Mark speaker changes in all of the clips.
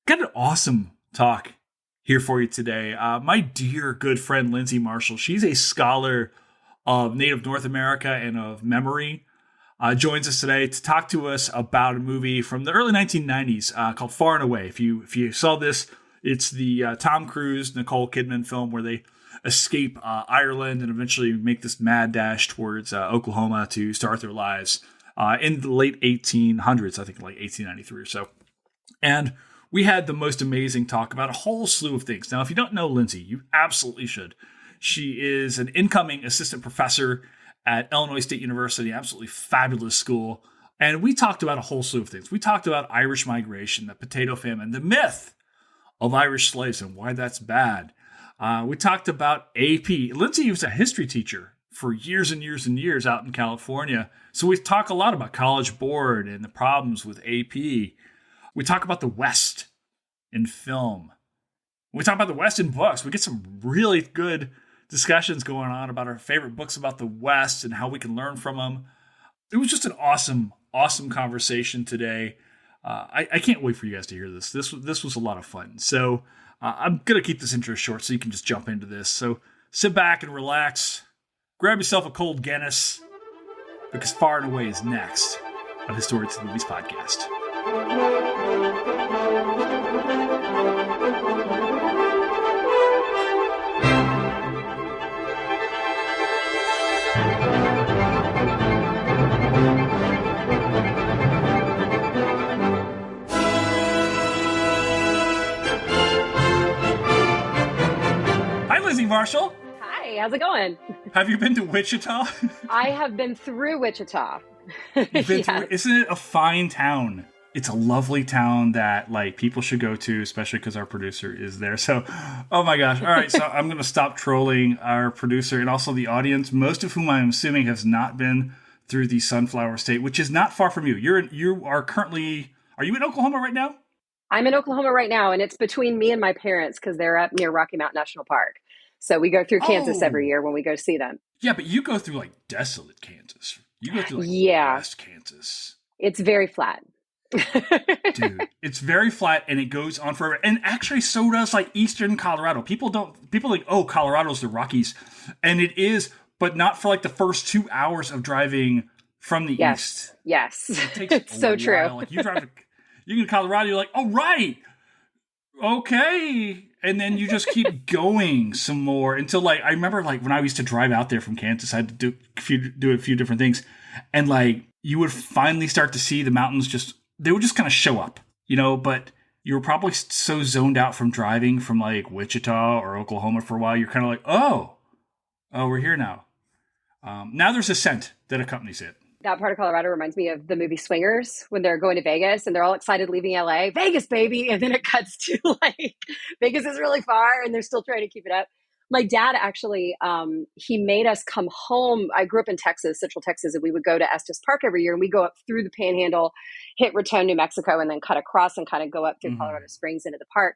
Speaker 1: Got an awesome talk here for you today. My dear good friend Lindsay Marshall, she's a scholar of Native North America and of memory, joins us today to talk to us about a movie from the early 1990s called Far and Away. If you saw this, it's the Tom Cruise, Nicole Kidman film where they escape Ireland and eventually make this mad dash towards Oklahoma to start their lives in the late 1800s, I think like 1893 or so. And we had the most amazing talk about a whole slew of things. Now, if you don't know Lindsay, you absolutely should. She is an incoming assistant professor at Illinois State University, absolutely fabulous school. And we talked about a whole slew of things. We talked about Irish migration, the potato famine, the myth of Irish slaves and why that's bad. We talked about AP. Lindsay was a history teacher for years and years and years out in California. So we talk a lot about College Board and the problems with AP. We talk about the West in film. We talk about the West in books. We get some really good discussions going on about our favorite books about the West and how we can learn from them. It was just an awesome, awesome conversation today. I can't wait for you guys to hear this. This was a lot of fun. So I'm going to keep this intro short so you can just jump into this. So sit back and relax. Grab yourself a cold Guinness because Far and Away is next on Historians of the Movies podcast. Hi, Lindsay Marshall.
Speaker 2: Hi, how's it going?
Speaker 1: Have you been to Wichita?
Speaker 2: I have been through Wichita.
Speaker 1: Isn't it a fine town? It's a lovely town that like people should go to, especially because our producer is there. So, oh my gosh. All right. So I'm going to stop trolling our producer and also the audience, most of whom I'm assuming has not been through the Sunflower State, which is not far from you. Are you in Oklahoma right now?
Speaker 2: I'm in Oklahoma right now, and it's between me and my parents because they're up near Rocky Mountain National Park. So we go through Kansas every year when we go to see them.
Speaker 1: Yeah, but you go through like desolate Kansas. You go through West Kansas.
Speaker 2: It's very flat.
Speaker 1: Dude, it's very flat and it goes on forever. And actually so does like eastern Colorado. People think, oh, Colorado's the Rockies. And it is, but not for like the first 2 hours of driving from the east.
Speaker 2: Yes.
Speaker 1: It takes
Speaker 2: it's so true.
Speaker 1: Like you get to Colorado, you're like, oh right. Okay. And then you just keep going some more until like, I remember like when I used to drive out there from Kansas, I had to do a few different things. And like, you would finally start to see the mountains they would just kind of show up, but you were probably so zoned out from driving from like Wichita or Oklahoma for a while. You're kind of like, oh, we're here now. Now there's a scent that accompanies it.
Speaker 2: That part of Colorado reminds me of the movie Swingers when they're going to Vegas and they're all excited leaving LA. Vegas, baby. And then it cuts to like Vegas is really far and they're still trying to keep it up. My dad actually, he made us come home. I grew up in Texas, Central Texas, and we would go to Estes Park every year. And we go up through the Panhandle, hit Raton, New Mexico, and then cut across and kind of go up through Colorado Springs into the park.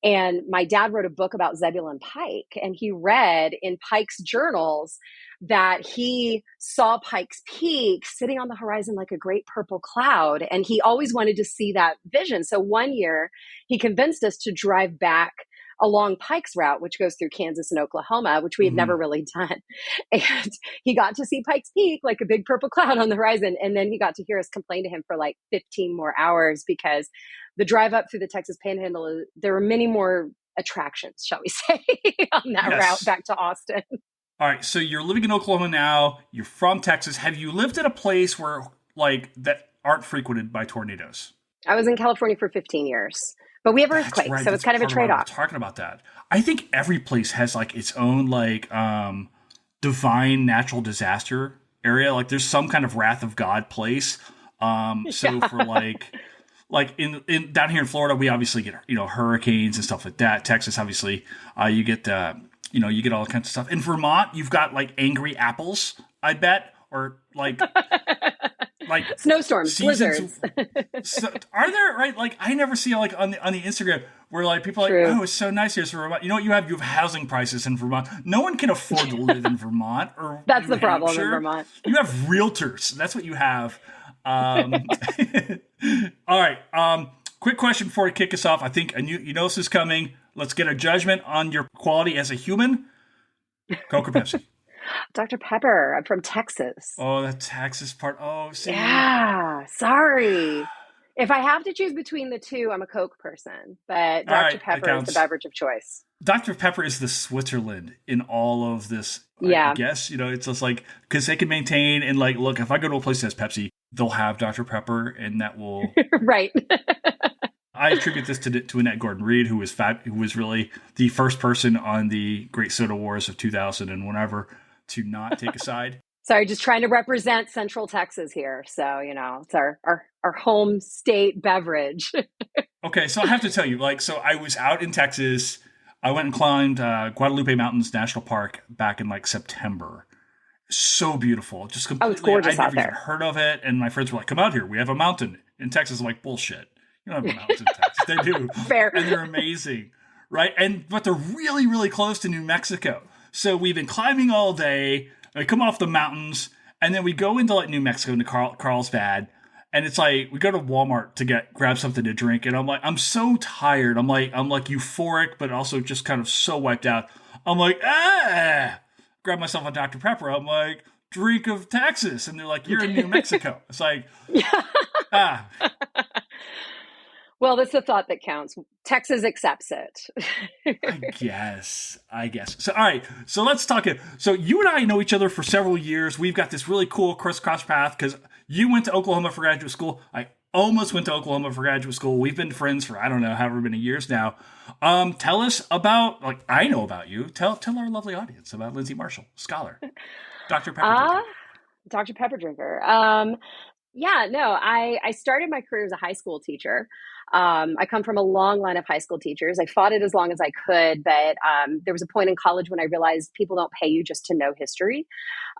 Speaker 2: And my dad wrote a book about Zebulon Pike. And he read in Pike's journals that he saw Pike's Peak sitting on the horizon like a great purple cloud. And he always wanted to see that vision. So one year he convinced us to drive back along Pike's route, which goes through Kansas and Oklahoma, which we had never really done. And he got to see Pike's Peak like a big purple cloud on the horizon. And then he got to hear us complain to him for like 15 more hours because the drive up through the Texas Panhandle, there were many more attractions, shall we say, on that route back to Austin.
Speaker 1: All right. So you're living in Oklahoma now. You're from Texas. Have you lived at a place where like that aren't frequented by tornadoes?
Speaker 2: I was in California for 15 years. But we have earthquakes, right. So it's kind of a trade-off.
Speaker 1: Talking about that. I think every place has like its own like divine natural disaster area. Like there's some kind of wrath of God place. For like in down here in Florida, we obviously get hurricanes and stuff like that. Texas, obviously, you get you get all kinds of stuff. In Vermont, you've got like angry apples, I bet, or like. Like
Speaker 2: snowstorms, blizzards.
Speaker 1: So, are there, right? Like I never see like on the Instagram where like people are like, oh, it's so nice here in Vermont. You know what you have? You have housing prices in Vermont. No one can afford to live in Vermont. Or
Speaker 2: that's the problem in Vermont.
Speaker 1: You have realtors. That's what you have. All right. quick question before we kick us off. I think you know this is coming. Let's get a judgment on your quality as a human. Coke or Pepsi?
Speaker 2: Dr. Pepper. I'm from Texas.
Speaker 1: Oh, the Texas part. Oh, see.
Speaker 2: Yeah, sorry. If I have to choose between the two, I'm a Coke person, but
Speaker 1: All
Speaker 2: Dr.
Speaker 1: right, that
Speaker 2: Pepper is the
Speaker 1: counts.
Speaker 2: beverage of choice.
Speaker 1: Dr. Pepper is the Switzerland in all of this. I
Speaker 2: Yeah,
Speaker 1: guess it's just like because they can maintain and like look. If I go to a place that has Pepsi, they'll have Dr. Pepper, and that will.
Speaker 2: right.
Speaker 1: I attribute this to Annette Gordon-Reed, who was really the first person on the Great Soda Wars of 2000 and whenever to not take a side.
Speaker 2: Sorry, just trying to represent Central Texas here. So, it's our home state beverage.
Speaker 1: Okay, so I have to tell you, so I was out in Texas. I went and climbed Guadalupe Mountains National Park back in September. So beautiful, just completely.
Speaker 2: Oh, it's gorgeous
Speaker 1: I'd
Speaker 2: out
Speaker 1: never even
Speaker 2: there.
Speaker 1: heard of it, and my friends were like, "Come out here, we have a mountain in Texas." I'm like, bullshit. You don't have mountains in Texas. They do.
Speaker 2: Fair.
Speaker 1: And they're amazing, right? But they're really, really close to New Mexico. So we've been climbing all day. We come off the mountains, and then we go into New Mexico, into Carlsbad, and it's like we go to Walmart to grab something to drink, and I'm so tired. I'm euphoric, but also just kind of so wiped out. I'm like, grab myself a Dr. Pepper. I'm like, drink of Texas, and they're like, you're in New Mexico. It's like, ah.
Speaker 2: Well, that's the thought that counts. Texas accepts it.
Speaker 1: I guess. So, all right. So let's talk it. So you and I know each other for several years. We've got this really cool crisscross path because you went to Oklahoma for graduate school. I almost went to Oklahoma for graduate school. We've been friends for, I don't know, however many years now. Tell us about, I know about you. Tell our lovely audience about Lindsay Marshall, scholar, Dr. Pepper drinker.
Speaker 2: Dr. Pepper drinker. Yeah, no, I started my career as a high school teacher. I come from a long line of high school teachers. I fought it as long as I could, but there was a point in college when I realized people don't pay you just to know history.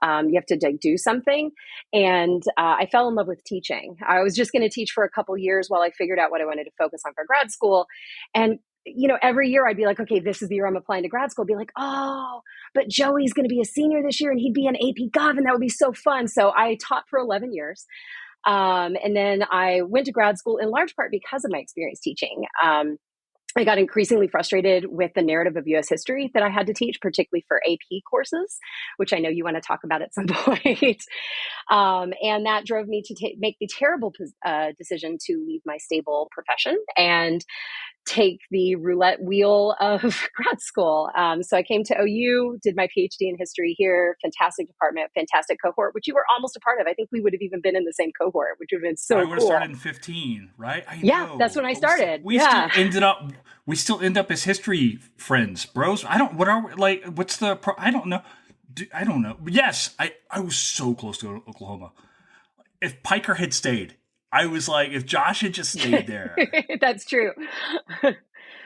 Speaker 2: You have to do something. And I fell in love with teaching. I was just going to teach for a couple years while I figured out what I wanted to focus on for grad school. And every year I'd be like, okay, this is the year I'm applying to grad school. I'd be like, oh, but Joey's going to be a senior this year and he'd be an AP Gov and that would be so fun. So I taught for 11 years. And then I went to grad school in large part because of my experience teaching. I got increasingly frustrated with the narrative of U.S. history that I had to teach, particularly for AP courses, which I know you want to talk about at some point. And that drove me to make the terrible decision to leave my stable profession and take the roulette wheel of grad school. So I came to OU, did my PhD in history here, fantastic department, fantastic cohort, which you were almost a part of. I think we would have even been in the same cohort, which would have been so cool.
Speaker 1: I would have started in 15, right? I
Speaker 2: yeah,
Speaker 1: know.
Speaker 2: that's when I started.
Speaker 1: We still end up as history friends, bros. I don't, what are we, what's the, I don't know. I don't know. Yes, I was so close to Oklahoma. If Piker had stayed, I was like, if Josh had just stayed there.
Speaker 2: That's true.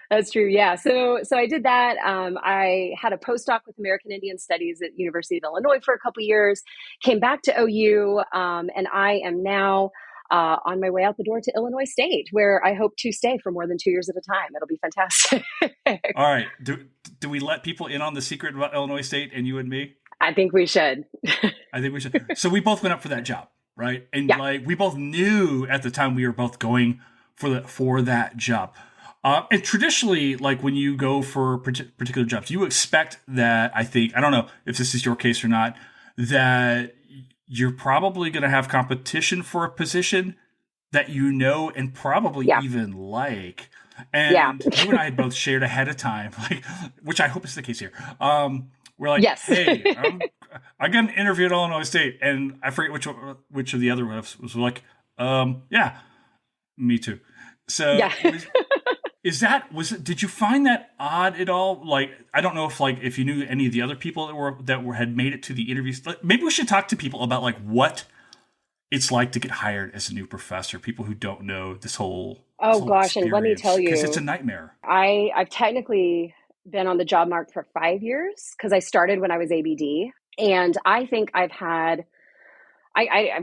Speaker 2: That's true. Yeah. So I did that. I had a postdoc with American Indian Studies at University of Illinois for a couple of years, came back to OU, and I am now on my way out the door to Illinois State, where I hope to stay for more than 2 years at a time. It'll be fantastic.
Speaker 1: All right. Do we let people in on the secret about Illinois State and you and me?
Speaker 2: I think we should.
Speaker 1: I think we should. So we both went up for that job. Right. And we both knew at the time we were both going for that job. And traditionally, when you go for particular jobs, you expect that, I don't know if this is your case or not, that you're probably going to have competition for a position that and probably even like. And you and I had both shared ahead of time, which I hope is the case here. We're like, yes. Hey, I got an interview at Illinois State, and I forget which of the other ones was like, yeah, me too. So, did you find that odd at all? I don't know if you knew any of the other people that had made it to the interviews. Maybe we should talk to people about what it's like to get hired as a new professor. People who don't know this whole
Speaker 2: gosh, and let me tell you,
Speaker 1: because it's a nightmare.
Speaker 2: I've technically been on the job market for 5 years because I started when I was ABD. And I think I've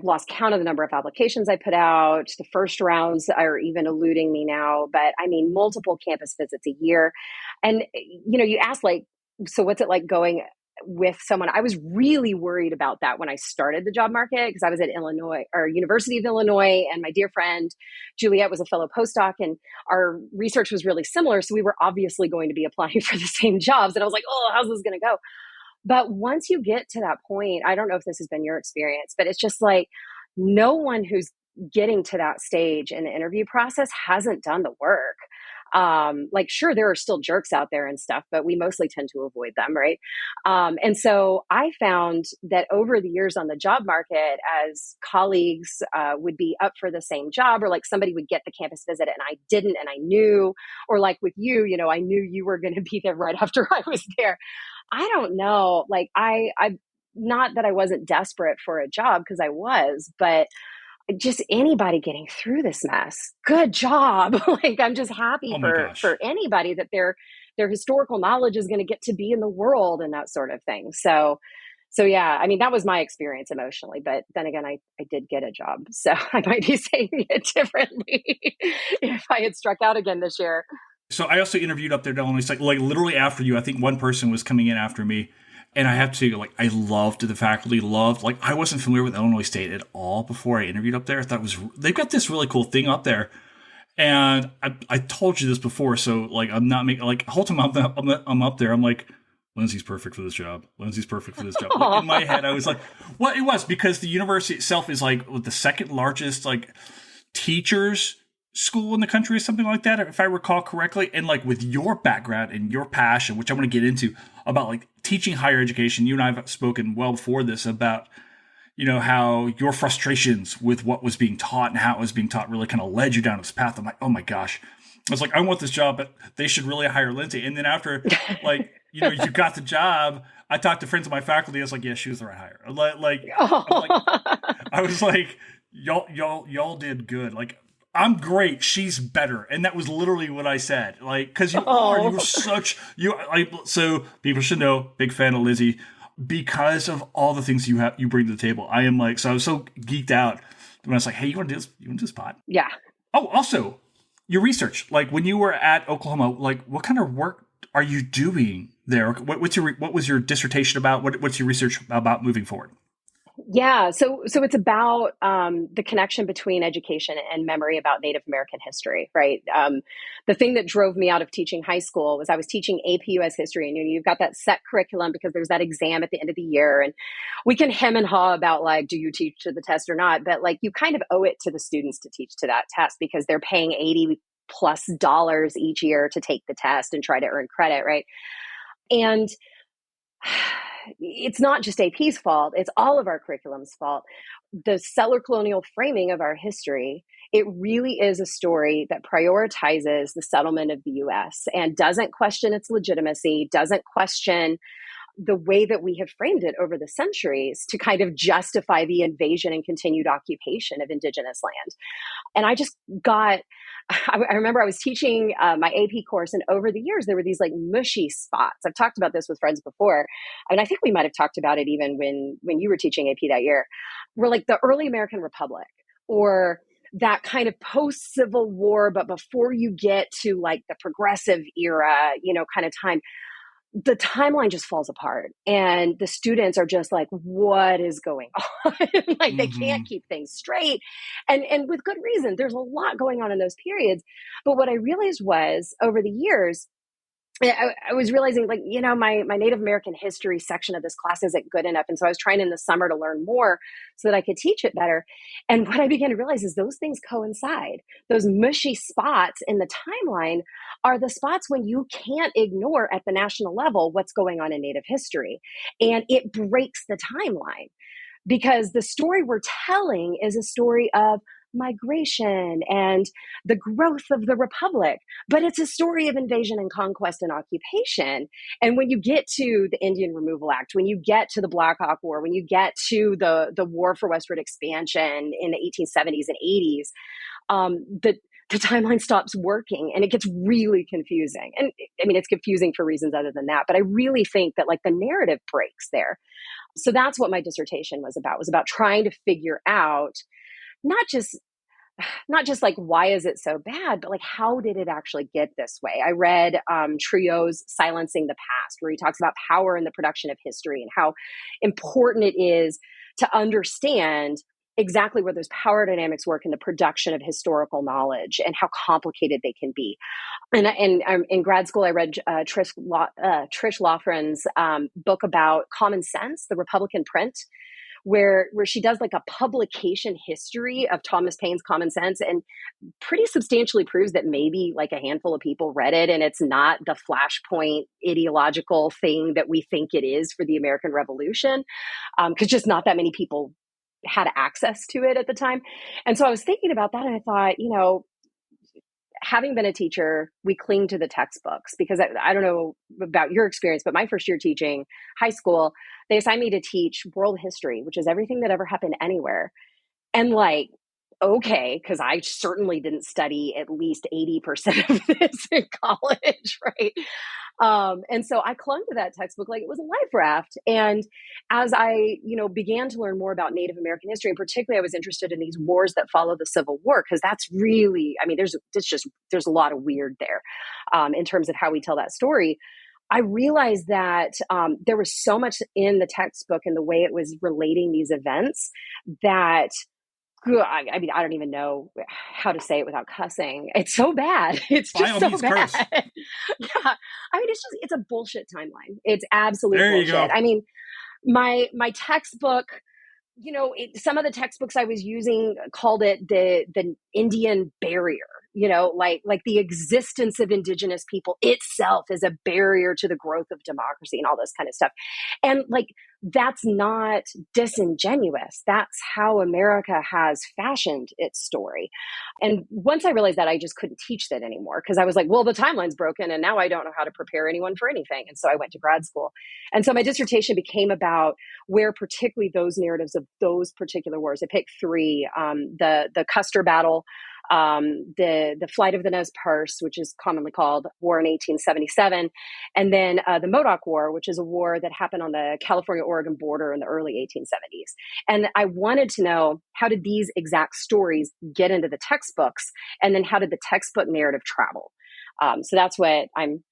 Speaker 2: lost count of the number of applications I put out. The first rounds are even eluding me now, but I mean, multiple campus visits a year. And, you ask so what's it like going with someone. I was really worried about that when I started the job market because I was at Illinois or University of Illinois, and my dear friend Juliet was a fellow postdoc, and our research was really similar. So we were obviously going to be applying for the same jobs. And I was like, oh, how's this going to go? But once you get to that point, I don't know if this has been your experience, but it's just like no one who's getting to that stage in the interview process hasn't done the work. Like, sure, there are still jerks out there and stuff, but we mostly tend to avoid them, right? And so I found that over the years on the job market, as colleagues would be up for the same job, or like somebody would get the campus visit and I didn't, and I knew, or like with you, I knew you were going to be there right after I was there. I don't know. Like I not that I wasn't desperate for a job, because I was, but just anybody getting through this mess, good job. Like I'm just happy
Speaker 1: Oh my gosh.
Speaker 2: for anybody that their historical knowledge is going to get to be in the world and that sort of thing. So yeah, I mean, that was my experience emotionally, but then again, I did get a job, so I might be saying it differently if I had struck out again this year.
Speaker 1: So I also interviewed up there at Illinois State, like literally after you. I think one person was coming in after me. And I have to, like, I loved the faculty, like, I wasn't familiar with Illinois State at all before I interviewed up there. I thought they've got this really cool thing up there. And I told you this before, so, like, I'm not making, like, the whole time I'm up there, I'm like, Lindsay's perfect for this job. Lindsay's perfect for this job. Like, in my head, I was like, well, it was because the university itself is, like, the second largest, like, teachers school in the country or something like that, if I recall correctly. And like with your background and your passion, which I want to get into about like teaching higher education, you and I have spoken well before this about, how your frustrations with what was being taught and how it was being taught really kind of led you down this path. I'm like, oh my gosh. I was like, I want this job, but they should really hire Lindsay. And then after like, you got the job, I talked to friends of my faculty. I was like, yeah, she was the right hire. I was like, y'all did good. Like, I'm great. She's better. And that was literally what I said. Like, cause you're so people should know, big fan of Lizzie because of all the things you bring to the table. I am like, so I was so geeked out when I was like, hey, you want to do this? You want to do this pod?
Speaker 2: Yeah.
Speaker 1: Oh, also your research, like when you were at Oklahoma, like what kind of work are you doing there? What was your dissertation about? What's your research about moving forward?
Speaker 2: Yeah, so it's about the connection between education and memory about Native American history, right? The thing that drove me out of teaching high school was I was teaching AP US history, and you've got that set curriculum because there's that exam at the end of the year, and we can hem and haw about like, do you teach to the test or not? But like, you kind of owe it to the students to teach to that test because they're paying $80+ each year to take the test and try to earn credit, right? And it's not just AP's fault, it's all of our curriculum's fault. The settler colonial framing of our history, it really is a story that prioritizes the settlement of the US and doesn't question its legitimacy, doesn't question the way that we have framed it over the centuries to kind of justify the invasion and continued occupation of indigenous land. And I remember I was teaching my AP course, and over the years, there were these like mushy spots. I've talked about this with friends before. And I think we might have talked about it even when you were teaching AP that year, where like the early American Republic or that kind of post-Civil War, but before you get to like the progressive era, kind of time, the timeline just falls apart and the students are just like, what is going on? Like they can't keep things straight. And with good reason, there's a lot going on in those periods. But what I realized was over the years, I was realizing like, my Native American history section of this class isn't good enough. And so I was trying in the summer to learn more so that I could teach it better. And what I began to realize is those things coincide. Those mushy spots in the timeline are the spots when you can't ignore at the national level what's going on in Native history. And it breaks the timeline because the story we're telling is a story of migration and the growth of the republic, but it's a story of invasion and conquest and occupation. And when you get to the Indian Removal Act, when you get to the Black Hawk War, when you get to the war for westward expansion in the 1870s and 80s, the timeline stops working and it gets really confusing. And I mean, it's confusing for reasons other than that, but I really think that like the narrative breaks there. So that's what my dissertation was about trying to figure out not just not just like, why is it so bad, but like, how did it actually get this way? I read Trio's Silencing the Past, where he talks about power in the production of history and how important it is to understand exactly where those power dynamics work in the production of historical knowledge and how complicated they can be. And in grad school, I read Trish Loughran's book about Common Sense, the Republican print, where she does like a publication history of Thomas Paine's Common Sense, and pretty substantially proves that maybe like a handful of people read it, and it's not the flashpoint ideological thing that we think it is for the American Revolution, because just not that many people had access to it at the time. And so I was thinking about that, and I thought, having been a teacher, we cling to the textbooks, because I don't know about your experience, but my first year teaching high school, they assigned me to teach world history, which is everything that ever happened anywhere. And like, okay, because I certainly didn't study at least 80% of this in college, right? And so I clung to that textbook like it was a life raft. And as I, began to learn more about Native American history, and particularly I was interested in these wars that follow the Civil War, because that's really, there's a lot of weird there in terms of how we tell that story. I realized that there was so much in the textbook and the way it was relating these events that, I mean, I don't even know how to say it without cussing. It's so bad. It's just so bad. Yeah. I mean, it's a bullshit timeline. It's absolute bullshit. I mean, my textbook, some of the textbooks I was using called it the Indian barrier, like the existence of indigenous people itself is a barrier to the growth of democracy and all this kind of stuff. And like, that's not disingenuous. That's how America has fashioned its story. And once I realized that, I just couldn't teach that anymore, because I was like, well, the timeline's broken and now I don't know how to prepare anyone for anything. And so I went to grad school. And so my dissertation became about where particularly those narratives of those particular wars. I picked three: the Custer Battle, the Flight of the Nez Perce, which is commonly called War in 1877, and then the Modoc War, which is a war that happened on the California-Oregon border in the early 1870s. And I wanted to know, how did these exact stories get into the textbooks, and then how did the textbook narrative travel? So that's what I'm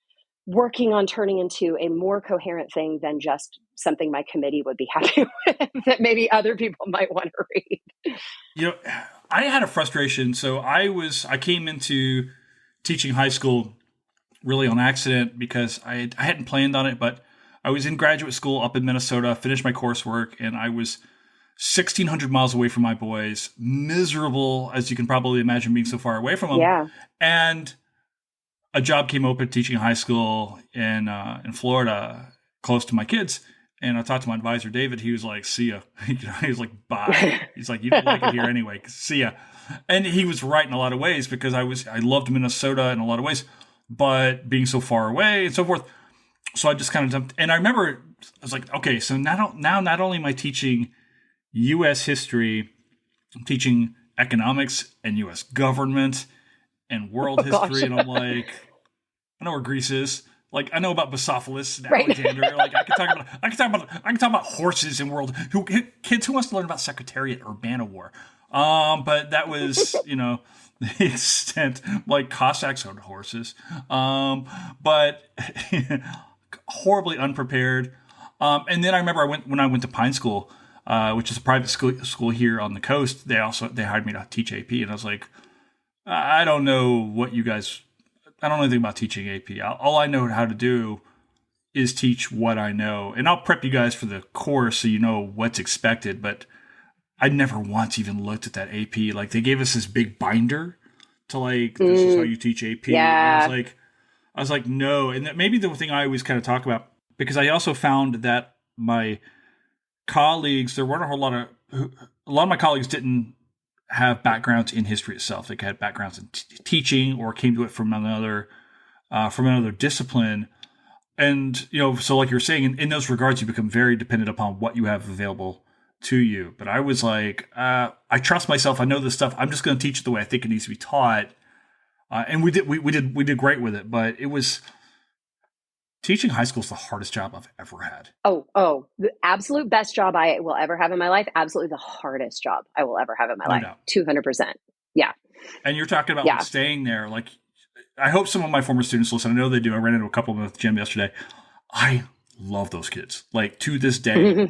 Speaker 2: working on turning into a more coherent thing than just something my committee would be happy with that maybe other people might want to read.
Speaker 1: I had a frustration. So I came into teaching high school really on accident, because I hadn't planned on it, but I was in graduate school up in Minnesota, finished my coursework, and I was 1,600 miles away from my boys, miserable, as you can probably imagine, being so far away from them.
Speaker 2: Yeah.
Speaker 1: And a job came open teaching high school in Florida, close to my kids. And I talked to my advisor, David. He was like, see ya. He was like, bye. He's like, you don't like it here anyway. See ya. And he was right in a lot of ways, because I loved Minnesota in a lot of ways, but being so far away and so forth. So I just kind of jumped. And I remember I was like, okay, so now not only am I teaching U.S. history, I'm teaching economics and U.S. government and world history. And I'm like, I know where Greece is. Like, I know about Bucephalus and Alexander. Like, I can talk about horses in world. Kids who wants to learn about Secretariat or Man of War. But that was, the extent. Like, Cossacks owned horses. But horribly unprepared. And then I remember when I went to Pine School, which is a private school here on the coast. They hired me to teach AP, and I was like, I don't know what you guys. I don't know anything about teaching AP. All I know how to do is teach what I know. And I'll prep you guys for the course so you know what's expected. But I never once even looked at that AP. Like, they gave us this big binder to like, this is how you teach AP.
Speaker 2: Yeah.
Speaker 1: And I was like, no. And that maybe the thing I always kind of talk about, because I also found that my colleagues, there weren't a lot of my colleagues didn't have backgrounds in history itself. They had backgrounds in teaching or came to it from another discipline. And, so like you're saying, in those regards, you become very dependent upon what you have available to you. But I was like, I trust myself. I know this stuff. I'm just going to teach it the way I think it needs to be taught. And we did great with it, but it was teaching high school is the hardest job I've ever had.
Speaker 2: Oh, the absolute best job I will ever have in my life. Absolutely the hardest job I will ever have in my life. 200%. Yeah.
Speaker 1: And you're talking about like
Speaker 2: Yeah.
Speaker 1: staying there. Like, I hope some of my former students listen. I know they do. I ran into a couple of them at the gym yesterday. I love those kids. Like to this day,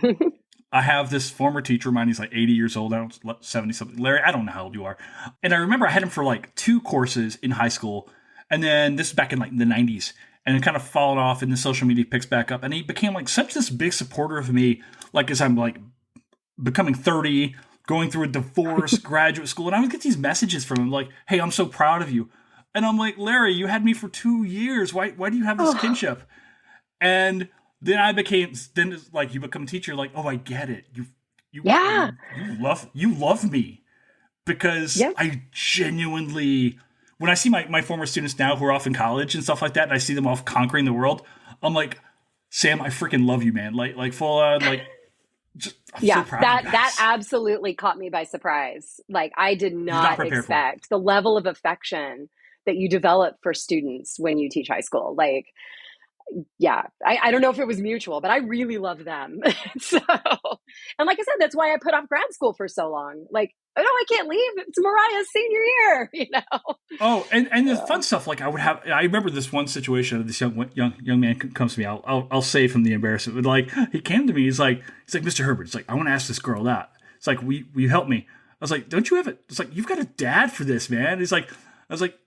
Speaker 1: I have this former teacher of mine. He's like 80 years old. I don't 70 something. Larry, I don't know how old you are. And I remember I had him for like 2 courses in high school. And then this is back in like the 90s. And it kind of fallen off and the social media picks back up. And he became like such this big supporter of me. Like as I'm like becoming 30, going through a divorce, graduate school. And I would get these messages from him like, hey, I'm so proud of you. And I'm like, Larry, you had me for 2 years. Why do you have this kinship? And then it's like you become a teacher, like, oh, I get it.
Speaker 2: Yeah.
Speaker 1: You love me because
Speaker 2: Yep.
Speaker 1: I genuinely, when I see my former students now who are off in college and stuff like that, and I see them off conquering the world, I'm like, Sam, I freaking love you, man. Like full on, like, I'm
Speaker 2: Yeah,
Speaker 1: so proud of you
Speaker 2: that
Speaker 1: guys.
Speaker 2: absolutely caught me by surprise. Like I did
Speaker 1: You're not
Speaker 2: not
Speaker 1: prepared for it.
Speaker 2: expect the level of affection that you develop for students when you teach high school. Like, yeah, I don't know if it was mutual, but I really love them. So, and like I said, that's why I put off grad school for so long. Like, oh no, I can't leave. It's Mariah's senior year, you know?
Speaker 1: Oh, and the
Speaker 2: So,
Speaker 1: fun stuff. Like I remember this one situation. This young man comes to me. I'll save him the embarrassment. But like he came to me. He's like Mr. Herbert. It's like I want to ask this girl that. It's like will you help me? I was like, don't you have it? It's like you've got a dad for this, man. He's like, I was like,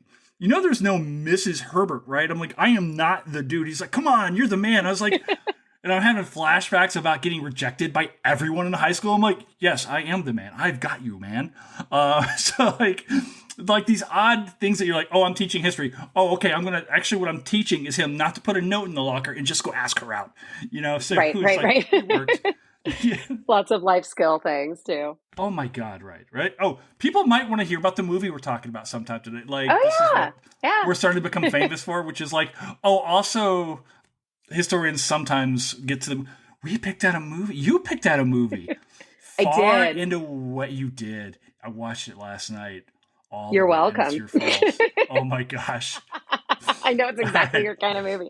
Speaker 1: you know, there's no Mrs. Herbert, right? I'm like, I am not the dude. He's like, come on, you're the man. I was like, and I'm having flashbacks about getting rejected by everyone in high school. I'm like, yes, I am the man. I've got you, man. So like these odd things that you're like, oh, I'm teaching history. Oh, okay, what I'm teaching is him not to put a note in the locker and just go ask her out. You know, so
Speaker 2: right,
Speaker 1: it's
Speaker 2: right,
Speaker 1: like,
Speaker 2: right.
Speaker 1: it worked. Yeah.
Speaker 2: Lots of life skill things too.
Speaker 1: Oh my God, right. Oh, people might want to hear about the movie we're talking about sometime today. Like, this is
Speaker 2: Oh
Speaker 1: what
Speaker 2: yeah,
Speaker 1: we're starting to become famous for, which is like, oh, also historians sometimes get to them. We picked out a movie. You picked out a movie.
Speaker 2: I
Speaker 1: Far
Speaker 2: did.
Speaker 1: into what you did. I watched it last night. All
Speaker 2: You're
Speaker 1: of it, and it's
Speaker 2: welcome.
Speaker 1: your fault. Oh my gosh.
Speaker 2: I know it's exactly your kind of movie.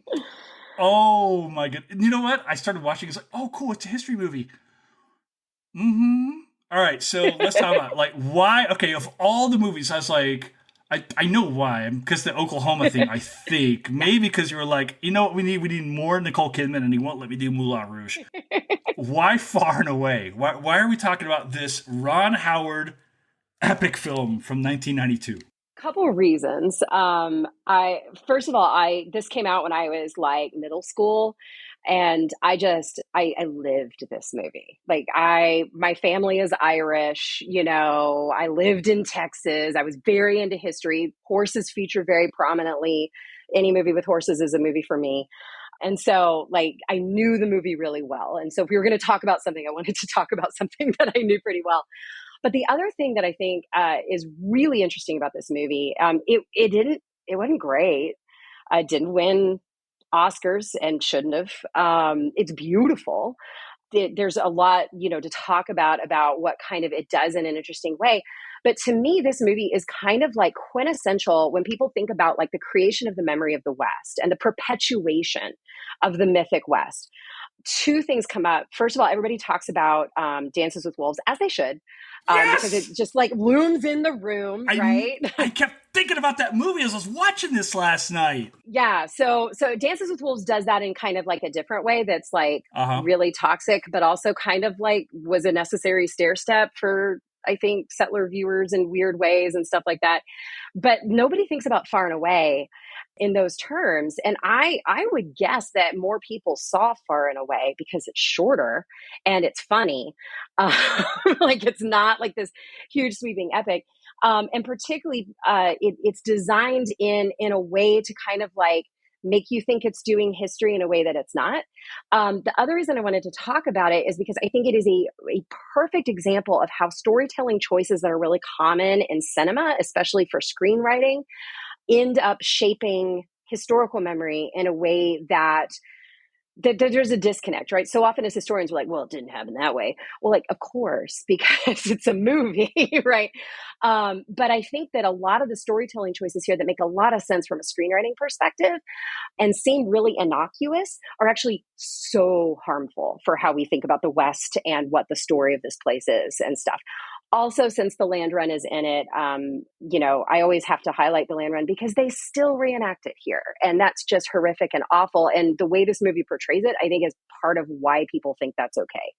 Speaker 1: Oh my god. You know what? I started watching. It's like, oh, cool. It's a history movie. Mm-hmm. All right. So let's talk about like why. Okay, of all the movies, I was like, I know why. Because the Oklahoma thing. I think maybe because you were like, you know what we need? We need more Nicole Kidman, and he won't let me do Moulin Rouge. Why Far and Away? Why are we talking about this Ron Howard epic film from 1992?
Speaker 2: Couple of reasons. I first of all, I this came out when I was like middle school, and I lived this movie. Like my family is Irish. You know, I lived in Texas. I was very into history. Horses feature very prominently. Any movie with horses is a movie for me. And so, like, I knew the movie really well. And so, if we were going to talk about something, I wanted to talk about something that I knew pretty well. But the other thing that I think is really interesting about this movie, it wasn't great. It didn't win Oscars and shouldn't have. It's beautiful. There's a lot, to talk about what kind of it does in an interesting way. But to me, this movie is kind of like quintessential when people think about like the creation of the memory of the West and the perpetuation of the mythic West. Two things come up. First of all, everybody talks about Dances with Wolves, as they should, because
Speaker 1: Yes.
Speaker 2: it just like looms in the room,
Speaker 1: I
Speaker 2: right?
Speaker 1: I kept thinking about that movie as I was watching this last night.
Speaker 2: Yeah. So Dances with Wolves does that in kind of like a different way that's like
Speaker 1: Uh huh.
Speaker 2: really toxic, but also kind of like was a necessary stair step for, I think, settler viewers in weird ways and stuff like that. But nobody thinks about Far and Away in those terms. And I would guess that more people saw Far and Away because it's shorter and it's funny. Like it's not like this huge sweeping epic. And particularly, it's designed in a way to kind of like make you think it's doing history in a way that it's not. The other reason I wanted to talk about it is because I think it is a perfect example of how storytelling choices that are really common in cinema, especially for screenwriting, end up shaping historical memory in a way that there's a disconnect, right? So often as historians, we're like, well, it didn't happen that way. Well, like, of course, because it's a movie, right? But I think that a lot of the storytelling choices here that make a lot of sense from a screenwriting perspective and seem really innocuous are actually so harmful for how we think about the West and what the story of this place is and stuff. Also, since the land run is in it, I always have to highlight the land run because they still reenact it here. And that's just horrific and awful. And the way this movie portrays it, I think is part of why people think that's okay.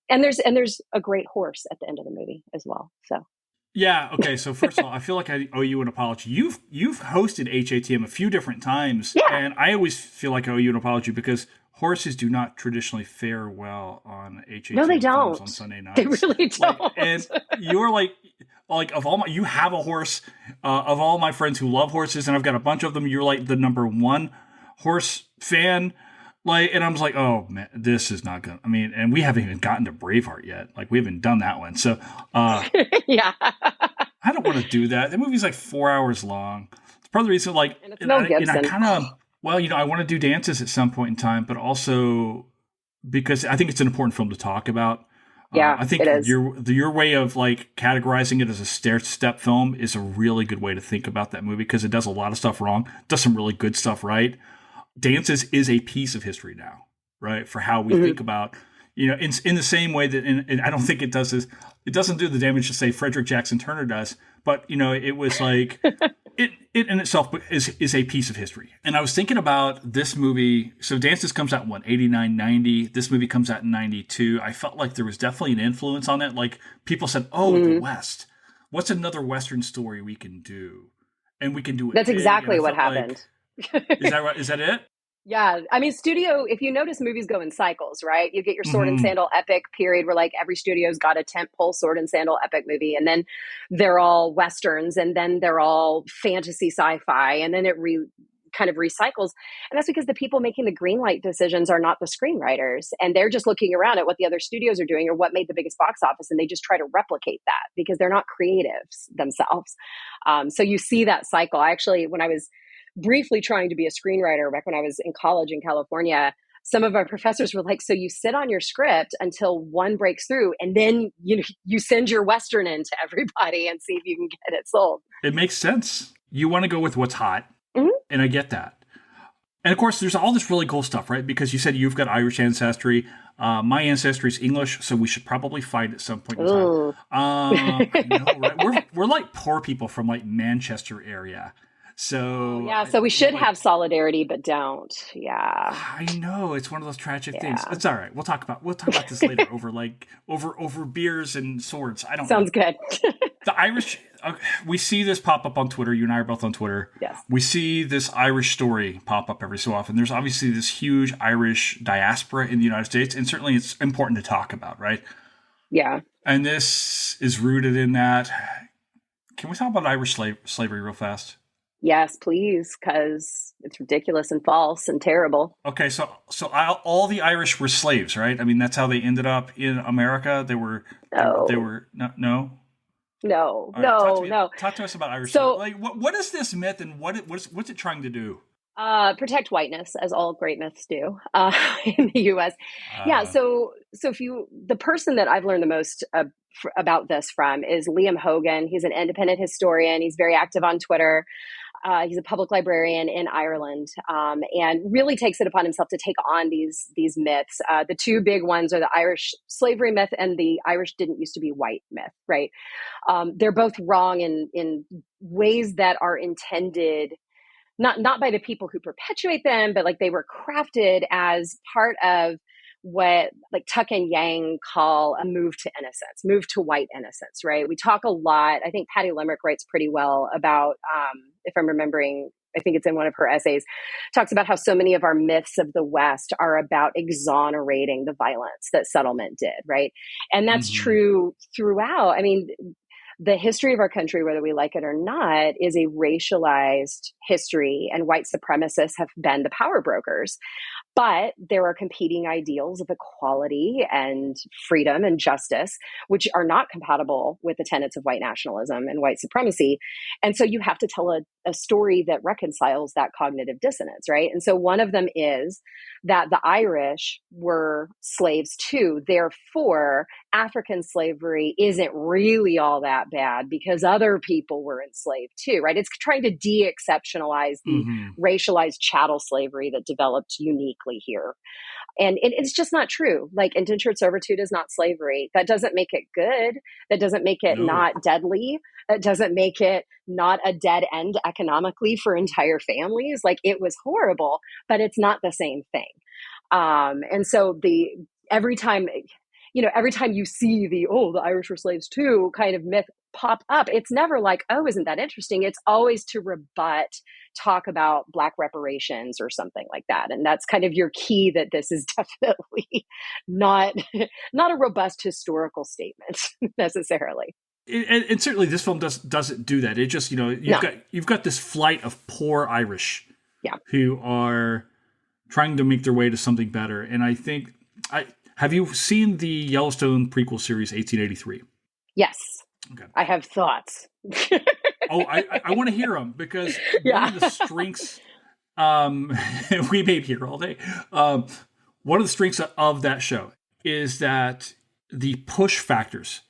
Speaker 2: And there's a great horse at the end of the movie as well. So
Speaker 1: Yeah. Okay. So first of all, I feel like I owe you an apology. You've hosted HATM a few different times,
Speaker 2: yeah,
Speaker 1: and I always feel like I owe you an apology because horses do not traditionally fare well on
Speaker 2: no, they
Speaker 1: HATM films
Speaker 2: don't.
Speaker 1: on Sunday
Speaker 2: They
Speaker 1: nights.
Speaker 2: really don't.
Speaker 1: And you're like of all my, you have a horse. Of all my friends who love horses, and I've got a bunch of them. You're like the number one horse fan. And I was like, oh man, this is not gonna. I mean, and we haven't even gotten to Braveheart yet. Like, we haven't done that one. So,
Speaker 2: Yeah.
Speaker 1: I don't want to do that. The movie's like 4 hours long. It's part of the reason,
Speaker 2: And it's Mel Gibson.
Speaker 1: and I kind of, I want to do dances at some point in time, but also because I think it's an important film to talk about.
Speaker 2: Yeah,
Speaker 1: I think
Speaker 2: it is.
Speaker 1: your way of like categorizing it as a stair-step film is a really good way to think about that movie because it does a lot of stuff wrong, does some really good stuff right. Dances is a piece of history now, right? For how we think about, in the same way that, and I don't think it does this, it doesn't do the damage to say Frederick Jackson Turner does, but it was like, it in itself is a piece of history. And I was thinking about this movie. So Dances comes out in 89, 90. This movie comes out in 92. I felt like there was definitely an influence on it. Like people said, oh, the West, what's another Western story we can do? And we can do it.
Speaker 2: That's
Speaker 1: big.
Speaker 2: exactly what
Speaker 1: like,
Speaker 2: happened.
Speaker 1: Is that right? Is that it?
Speaker 2: Yeah. I mean, if you notice, movies go in cycles, right? You get your sword and
Speaker 1: Mm-hmm.
Speaker 2: sandal epic period where like every studio's got a tentpole sword and sandal epic movie. And then they're all Westerns and then they're all fantasy sci-fi. And then it kind of recycles. And that's because the people making the green light decisions are not the screenwriters. And they're just looking around at what the other studios are doing or what made the biggest box office. And they just try to replicate that because they're not creatives themselves. So you see that cycle. When I was briefly trying to be a screenwriter back when I was in college in California, some of our professors were like, so you sit on your script until one breaks through and then you send your Western in to everybody and see if you can get it sold.
Speaker 1: It makes sense. You want to go with what's hot.
Speaker 2: Mm-hmm.
Speaker 1: And I get that. And of course, there's all this really cool stuff, right? Because you said you've got Irish ancestry. My ancestry is English, so we should probably fight at some point in time. I know, right? We're like poor people from like Manchester area. So
Speaker 2: yeah, so we should have solidarity, but don't. Yeah,
Speaker 1: I know it's one of those tragic things. It's all right. We'll talk about this later over beers and swords. I don't.
Speaker 2: Sounds good.
Speaker 1: The Irish. We see this pop up on Twitter. You and I are both on Twitter.
Speaker 2: Yes.
Speaker 1: We see this Irish story pop up every so often. There's obviously this huge Irish diaspora in the United States, and certainly it's important to talk about, right?
Speaker 2: Yeah.
Speaker 1: And this is rooted in that. Can we talk about Irish slavery real fast?
Speaker 2: Yes, please, because it's ridiculous and false and terrible.
Speaker 1: Okay, so all the Irish were slaves, right? I mean, that's how they ended up in America. They were no.
Speaker 2: Talk
Speaker 1: to us about Irish.
Speaker 2: So,
Speaker 1: like, what is this myth, and what's it trying to do?
Speaker 2: Protect whiteness, as all great myths do in the U.S. So if the person that I've learned the most about this from is Liam Hogan. He's an independent historian. He's very active on Twitter. He's a public librarian in Ireland, and really takes it upon himself to take on these myths. The two big ones are the Irish slavery myth and the Irish didn't used to be white myth, right? They're both wrong in ways that are intended not by the people who perpetuate them, but like they were crafted as part of what like Tuck and Yang call a move to innocence, move to white innocence, right? We talk a lot. I think Patty Limerick writes pretty well about, if I'm remembering, I think it's in one of her essays, talks about how so many of our myths of the West are about exonerating the violence that settlement did, right? And that's true throughout. I mean, the history of our country, whether we like it or not, is a racialized history, and white supremacists have been the power brokers. But there are competing ideals of equality and freedom and justice, which are not compatible with the tenets of white nationalism and white supremacy. And so you have to tell a story that reconciles that cognitive dissonance, right? And so one of them is that the Irish were slaves too. Therefore, African slavery isn't really all that that bad because other people were enslaved too, right? It's trying to de-exceptionalize the racialized chattel slavery that developed uniquely here. And it's just not true. Like, indentured servitude is not slavery. That doesn't make it good. That doesn't make it not deadly. That doesn't make it not a dead end economically for entire families. Like, it was horrible, but it's not the same thing. And so every time you see the Irish were slaves too kind of myth pop up, it's never like, oh, isn't that interesting? It's always to rebut, talk about Black reparations or something like that. And that's kind of your key, that this is definitely not a robust historical statement necessarily.
Speaker 1: And certainly this film doesn't do that. It just, you've got this flight of poor Irish who are trying to make their way to something better. And I think, have you seen the Yellowstone prequel series 1883?
Speaker 2: Yes.
Speaker 1: Okay.
Speaker 2: I have thoughts.
Speaker 1: I want to hear them, because one of the strengths, we may be here all day. One of the strengths of that show is that the push factors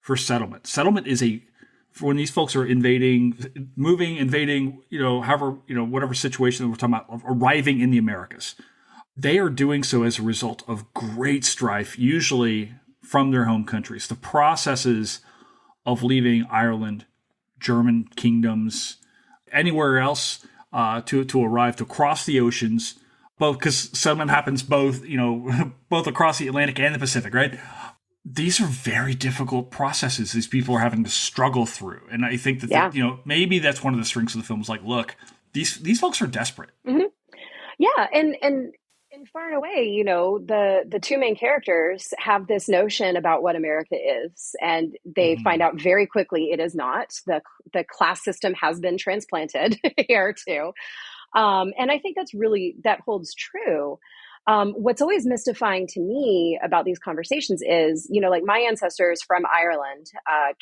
Speaker 1: for settlement. Settlement is for when these folks are invading, whatever situation that we're talking about, arriving in the Americas. They are doing so as a result of great strife, usually from their home countries. The processes of leaving Ireland, German kingdoms, anywhere else to arrive, to cross the oceans, both because settlement happens both across the Atlantic and the Pacific, right? These are very difficult processes these people are having to struggle through. And I think that, maybe that's one of the strengths of the film is like, look, these folks are desperate.
Speaker 2: Mm-hmm. Yeah. And far and away, the two main characters have this notion about what America is, and they find out very quickly it is not. The class system has been transplanted here too. And I think that holds true. What's always mystifying to me about these conversations is, like, my ancestors from Ireland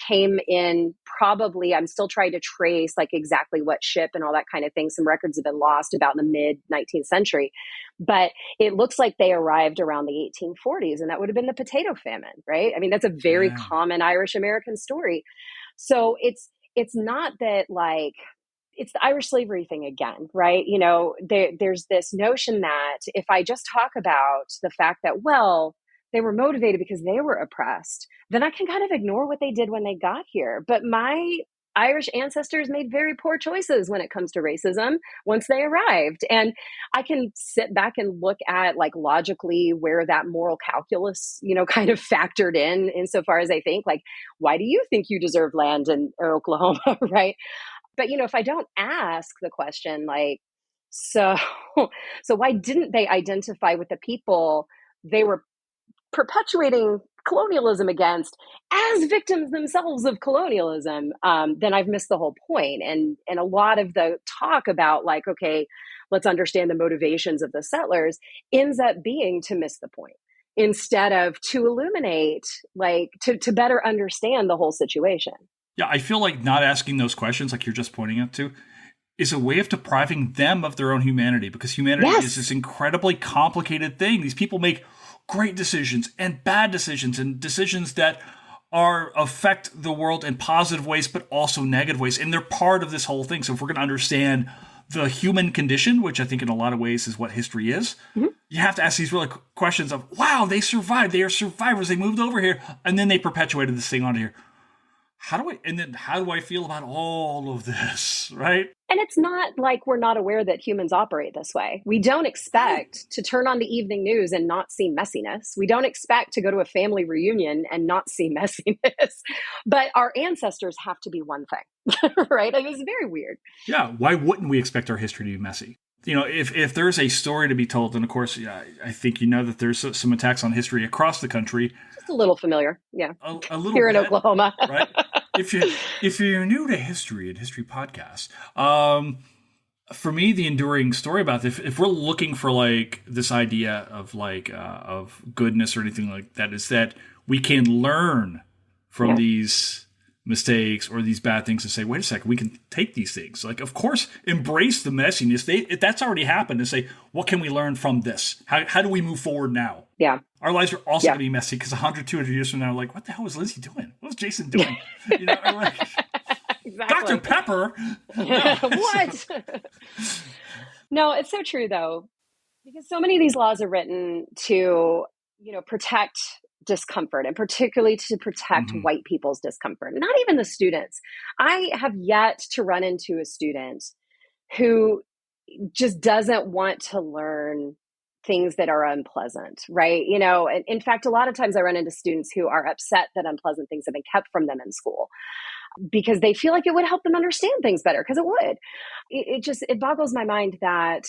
Speaker 2: came in, probably, I'm still trying to trace like exactly what ship and all that kind of thing. Some records have been lost about in the mid 19th century, but it looks like they arrived around the 1840s, and that would have been the potato famine, right? I mean, that's a very common Irish American story. So it's not that, like, it's the Irish slavery thing again, right? There's this notion that if I just talk about the fact that, well, they were motivated because they were oppressed, then I can kind of ignore what they did when they got here. But my Irish ancestors made very poor choices when it comes to racism once they arrived. And I can sit back and look at, like, logically where that moral calculus, kind of factored in insofar as I think, like, why do you think you deserve land in Oklahoma, right? But, if I don't ask the question, like, so why didn't they identify with the people they were perpetuating colonialism against as victims themselves of colonialism, then I've missed the whole point. And a lot of the talk about, like, okay, let's understand the motivations of the settlers ends up being to miss the point, instead of to illuminate, like, to better understand the whole situation.
Speaker 1: Yeah, I feel like not asking those questions, like you're just pointing out to, is a way of depriving them of their own humanity, because humanity is this incredibly complicated thing. These people make great decisions and bad decisions, and decisions that affect the world in positive ways, but also negative ways. And they're part of this whole thing. So if we're going to understand the human condition, which I think in a lot of ways is what history is, you have to ask these really questions of, wow, they survived. They are survivors. They moved over here, and then they perpetuated this thing onto here. How do I feel about all of this, right?
Speaker 2: And it's not like we're not aware that humans operate this way. We don't expect to turn on the evening news and not see messiness. We don't expect to go to a family reunion and not see messiness. But our ancestors have to be one thing, right? I mean, it's very weird.
Speaker 1: Yeah, why wouldn't we expect our history to be messy? If there's a story to be told, and of course, I think that there's some attacks on history across the country.
Speaker 2: Just a little familiar, yeah.
Speaker 1: A little
Speaker 2: here
Speaker 1: bit,
Speaker 2: in Oklahoma,
Speaker 1: right? If you're new to history and history podcasts, for me, the enduring story about this, if we're looking for, like, this idea of, like, of goodness or anything like that, is that we can learn from these mistakes or these bad things, to say, wait a second, we can take these things. Like, of course, embrace the messiness. If that's already happened, and say, what can we learn from this? How do we move forward now?
Speaker 2: Yeah.
Speaker 1: Our lives are also going to be messy, because 100, 200 years from now, like, what the hell was Lindsay doing? What was Jason doing? Like,
Speaker 2: exactly.
Speaker 1: Dr. Pepper.
Speaker 2: What? No, it's so true though, because so many of these laws are written to, protect discomfort, and particularly to protect
Speaker 1: Mm-hmm.
Speaker 2: white people's discomfort, not even the students. I have yet to run into a student who just doesn't want to learn things that are unpleasant, right? In fact, a lot of times I run into students who are upset that unpleasant things have been kept from them in school because they feel like it would help them understand things better, because it would. It boggles my mind that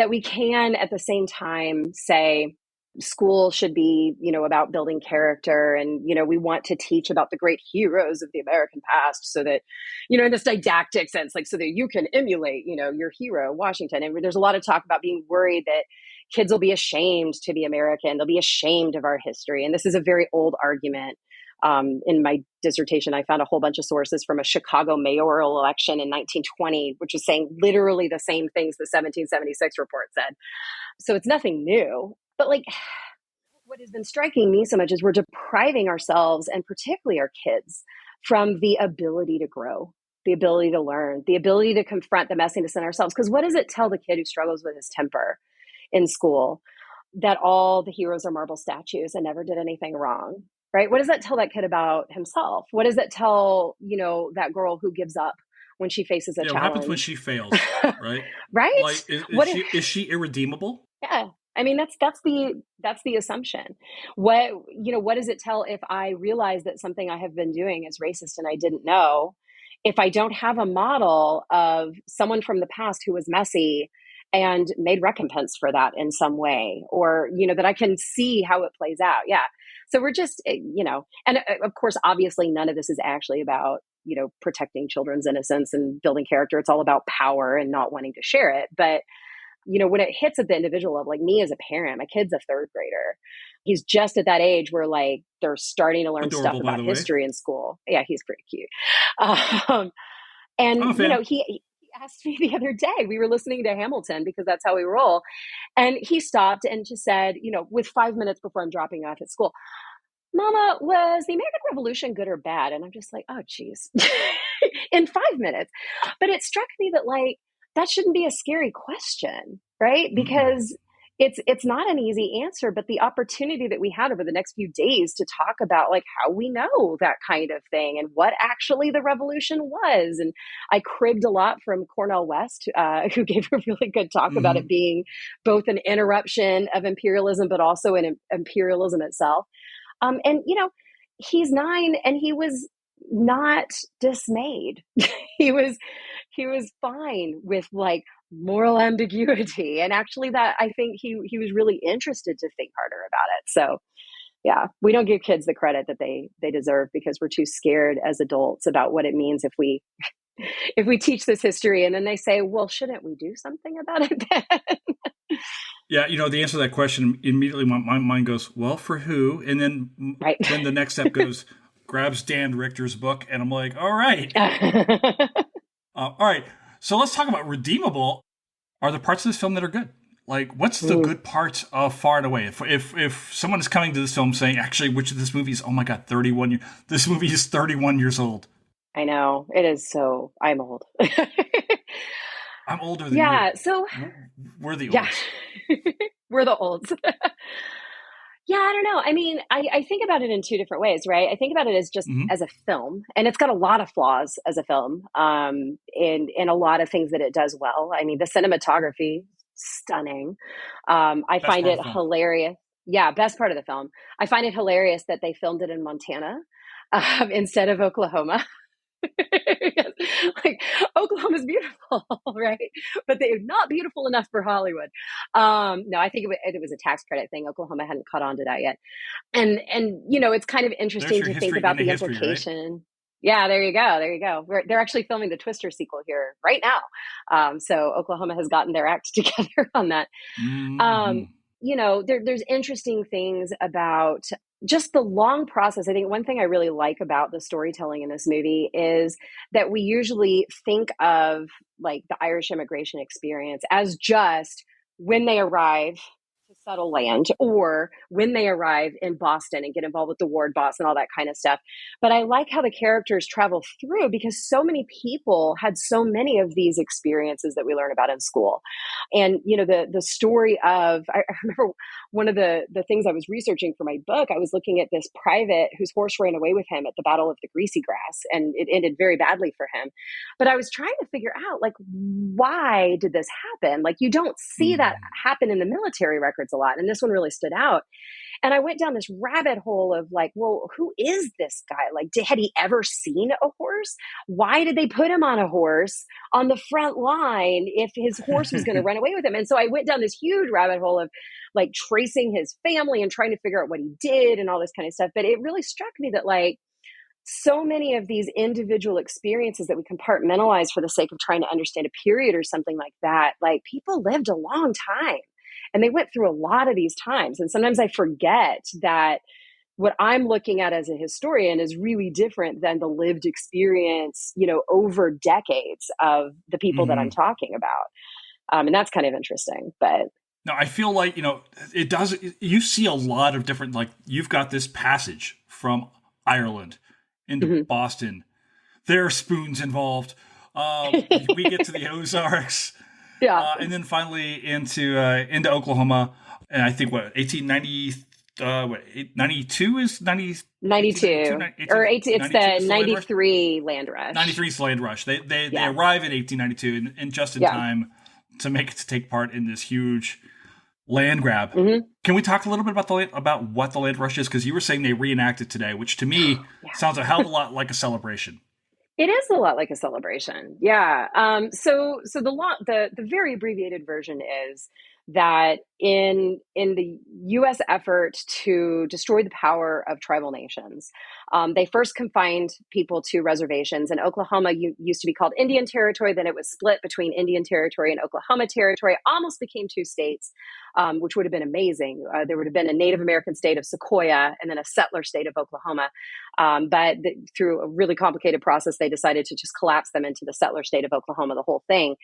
Speaker 2: we can at the same time say school should be, about building character, and, we want to teach about the great heroes of the American past, so that, in this didactic sense, like, so that you can emulate, your hero, Washington. And there's a lot of talk about being worried that kids will be ashamed to be American. They'll be ashamed of our history. And this is a very old argument. In my dissertation, I found a whole bunch of sources from a Chicago mayoral election in 1920, which is saying literally the same things the 1776 report said. So it's nothing new. But like, what has been striking me so much is we're depriving ourselves, and particularly our kids, from the ability to grow, the ability to learn, the ability to confront the messiness in ourselves. Because what does it tell the kid who struggles with his temper in school? That all the heroes are marble statues and never did anything wrong, right? What does that tell that kid about himself? What does that tell, that girl who gives up when she faces a
Speaker 1: Yeah,
Speaker 2: challenge?
Speaker 1: what happens when she fails, right?
Speaker 2: Right?
Speaker 1: Like, is she irredeemable?
Speaker 2: Yeah. I mean, that's the assumption. What does it tell if I realize that something I have been doing is racist and I didn't know? If I don't have a model of someone from the past who was messy and made recompense for that in some way, or, that I can see how it plays out. Yeah. So we're just, and of course, obviously none of this is actually about, protecting children's innocence and building character. It's all about power and not wanting to share it. But when it hits at the individual level, like me as a parent, my kid's a third grader. He's just at that age where like they're starting to learn stuff
Speaker 1: Adorable, by
Speaker 2: about
Speaker 1: the way.
Speaker 2: history in school. Yeah, he's pretty cute. And
Speaker 1: I'm a fan.
Speaker 2: he asked me the other day, we were listening to Hamilton because that's how we roll. And he stopped and just said, with 5 minutes before I'm dropping off at school, Mama, was the American Revolution good or bad? And I'm just like, oh, geez, in 5 minutes. But it struck me that like, that shouldn't be a scary question, right? Because it's not an easy answer, but the opportunity that we had over the next few days to talk about like how we know that kind of thing and what actually the revolution was. And I cribbed a lot from Cornel West, who gave a really good talk about it being both an interruption of imperialism, but also an imperialism itself. And he's 9 and he was not dismayed. he was fine with like moral ambiguity, and actually that I think he was really interested to think harder about it. So yeah, we don't give kids the credit that they deserve because we're too scared as adults about what it means if we teach this history and then they say, well, shouldn't we do something about it then?
Speaker 1: Yeah, the answer to that question, immediately my mind goes, well, for who? And then
Speaker 2: Right.
Speaker 1: then the next step goes, grabs Dan Richter's book, and I'm like, all right. All right, so let's talk about redeemable. Are the parts of this film that are good? Like, what's the good parts of Far and Away? If someone is coming to this film saying, actually, which of this movie is, oh my God, 31 years, this movie is 31 years old.
Speaker 2: I know, it is so, I'm old.
Speaker 1: I'm older than you.
Speaker 2: Yeah, so
Speaker 1: we're the olds.
Speaker 2: Yeah. We're the olds. Yeah, I don't know. I mean, I think about it in two different ways, right? I think about it as just as a film, and it's got a lot of flaws as a film, in a lot of things that it does well. I mean, the cinematography, stunning. I find it hilarious. Yeah, best part of the film. I find it hilarious that they filmed it in Montana instead of Oklahoma. Like Oklahoma's beautiful, right? But they're not beautiful enough for Hollywood. No, I think it was a tax credit thing. Oklahoma hadn't caught on to that yet. And it's kind of interesting to think about the implication. Right? Yeah, there you go. They're actually filming the Twister sequel here right now. So Oklahoma has gotten their act together on that. There's interesting things about just the long process. I think one thing I really like about the storytelling in this movie is that we usually think of like the Irish immigration experience as just when they arrive to settle land or when they arrive in Boston and get involved with the ward boss and all that kind of stuff. But I like how the characters travel through because so many people had so many of these experiences that we learn about in school. And, you know, the story of, I remember one of the things I was researching for my book, I was looking at this private whose horse ran away with him at the Battle of the Greasy Grass, and it ended very badly for him. But I was trying to figure out, like, why did this happen? Like, you don't see that happen in the military records a lot. And this one really stood out. And I went down this rabbit hole of like, well, who is this guy? Like, had he ever seen a horse? Why did they put him on a horse on the front line if his horse was going to run away with him? And so I went down this huge rabbit hole of like tracing his family and trying to figure out what he did and all this kind of stuff. But it really struck me that like so many of these individual experiences that we compartmentalize for the sake of trying to understand a period or something like that, like people lived a long time. And they went through a lot of these times. And sometimes I forget that what I'm looking at as a historian is really different than the lived experience, you know, over decades of the people that I'm talking about. And that's kind of interesting. But
Speaker 1: no, I feel like, you know, it does. You see a lot of different, like, you've got this passage from Ireland into Boston. There are spoons involved. We get to the Ozarks.
Speaker 2: yeah.
Speaker 1: And then finally into Oklahoma, and I think what 1890, 92 is 90,
Speaker 2: 92 or 18, it's the 93 land rush.
Speaker 1: 93 is the land rush. They arrive in 1892 and just in time to make it to take part in this huge land grab. Can we talk a little bit about what the land rush is? Because you were saying they reenacted today, which to me sounds a hell of a lot like a celebration.
Speaker 2: It is a lot like a celebration. Yeah. So the very abbreviated version is that in the U.S. effort to destroy the power of tribal nations, they first confined people to reservations. And Oklahoma used to be called Indian Territory. Then it was split between Indian Territory and Oklahoma Territory. Almost became two states, which would have been amazing. There would have been a Native American state of Sequoia and then a settler state of Oklahoma. But through a really complicated process, they decided to just collapse them into the settler state of Oklahoma, the whole thing.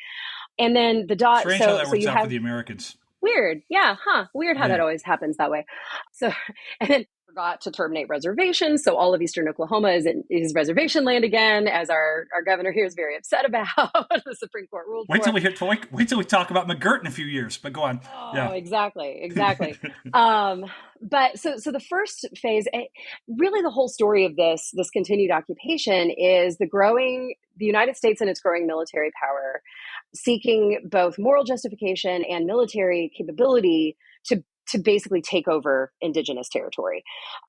Speaker 2: And then the dot.
Speaker 1: Strange how that works out for the Americans.
Speaker 2: Weird. Yeah. Weird how that always happens that way. So, and then forgot to terminate reservations. So all of Eastern Oklahoma is reservation land again, as our governor here is very upset about. The Supreme Court ruled.
Speaker 1: Wait till we talk about McGirt in a few years. But go on.
Speaker 2: Oh, exactly. But so the first phase, really the whole story of this continued occupation is the United States and its growing military power, seeking both moral justification and military capability to basically take over indigenous territory.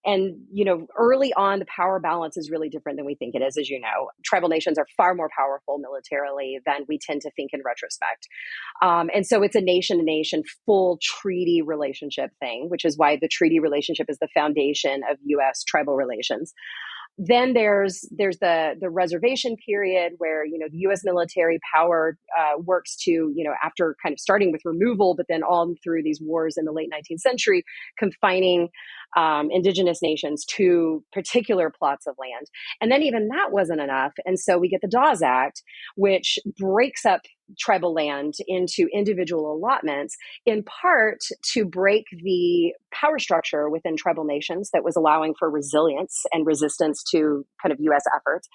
Speaker 2: And, you know, early on, the power balance is really different than we think it is, as you know. Tribal nations are far more powerful militarily than we tend to think in retrospect. And so it's a nation-to-nation full treaty relationship thing, which is why the treaty relationship is the foundation of U.S. tribal relations. Then there's the reservation period where, you know, the U.S. military power works to, you know, after kind of starting with removal, but then all through these wars in the late 19th century, confining indigenous nations to particular plots of land. And then even that wasn't enough. And so we get the Dawes Act, which breaks up tribal land into individual allotments, in part to break the power structure within tribal nations that was allowing for resilience and resistance to kind of U.S. efforts,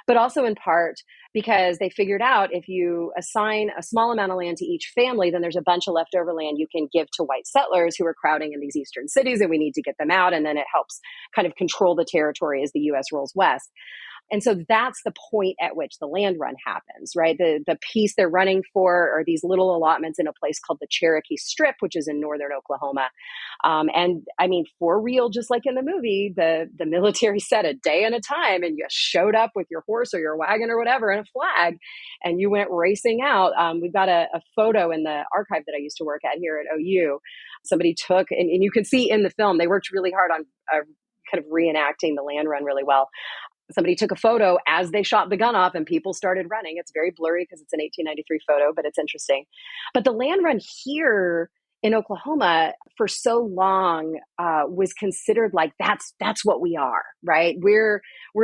Speaker 2: but also in part because they figured out if you assign a small amount of land to each family, then there's a bunch of leftover land you can give to white settlers who are crowding in these eastern cities, and we need to get them out. And then it helps kind of control the territory as the U.S. rolls west. And so that's the point at which the land run happens, right? The piece they're running for are these little allotments in a place called the Cherokee Strip, which is in northern Oklahoma. And I mean, for real, just like in the movie, the military set a day and a time, and you showed up with your horse or your wagon or whatever and a flag, and you went racing out. We've got a photo in the archive that I used to work at here at OU. Somebody took, and you can see in the film, they worked really hard on kind of reenacting the land run really well. Somebody took a photo as they shot the gun off and people started running. It's very blurry because it's an 1893 photo, but it's interesting. But the land run here in Oklahoma for so long was considered like that's what we are, right? We're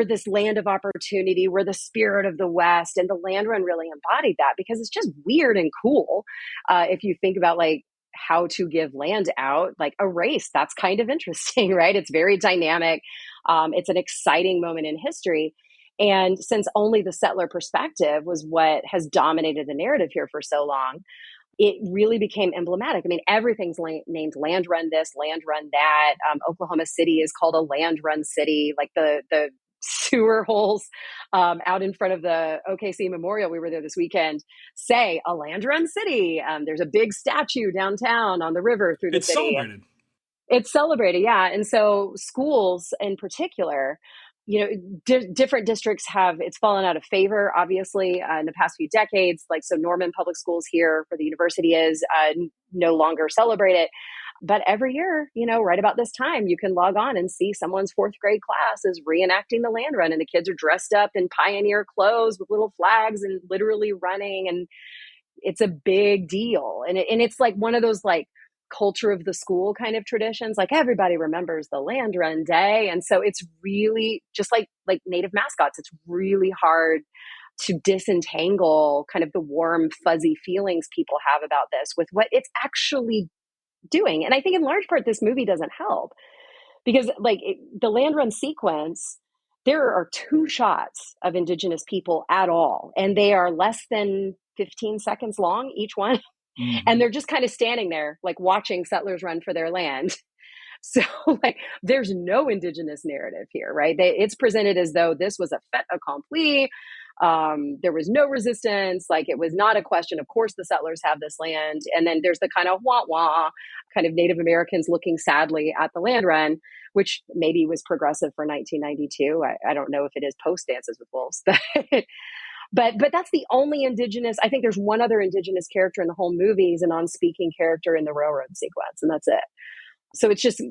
Speaker 2: this land of opportunity. We're the spirit of the West, and the land run really embodied that because it's just weird and cool. If you think about like how to give land out, like a race, that's kind of interesting, right? It's very dynamic. It's an exciting moment in history. And since only the settler perspective was what has dominated the narrative here for so long, it really became emblematic. I mean, everything's named land run this, land run that. Oklahoma City is called a land run city. Like the sewer holes out in front of the OKC Memorial, we were there this weekend, say a land run city. There's a big statue downtown on the river through the
Speaker 1: It's
Speaker 2: city.
Speaker 1: celebrated.
Speaker 2: It's celebrated, yeah. And so schools in particular, different districts it's fallen out of favor, obviously, in the past few decades. Like, so Norman Public Schools here, where the university is, no longer celebrate it. But every year, right about this time, you can log on and see someone's fourth grade class is reenacting the land run. And the kids are dressed up in pioneer clothes with little flags and literally running. And it's a big deal. And it's like one of those like culture of the school kind of traditions. Like everybody remembers the land run day. And so it's really just like native mascots. It's really hard to disentangle kind of the warm, fuzzy feelings people have about this with what it's actually doing. And I think in large part, this movie doesn't help because the land run sequence, there are 2 shots of Indigenous people at all. And they are less than 15 seconds long, each one.
Speaker 1: Mm-hmm.
Speaker 2: And they're just kind of standing there, like watching settlers run for their land. So like, there's no Indigenous narrative here, right? It's presented as though this was a fait accompli. There was no resistance. Like, it was not a question. Of course, the settlers have this land. And then there's the kind of wah-wah kind of Native Americans looking sadly at the land run, which maybe was progressive for 1992. I don't know if it is post Dances with Wolves, but that's the only Indigenous. I think there's one other Indigenous character in the whole movie. He's a non-speaking character in the railroad sequence, and that's it. So it's just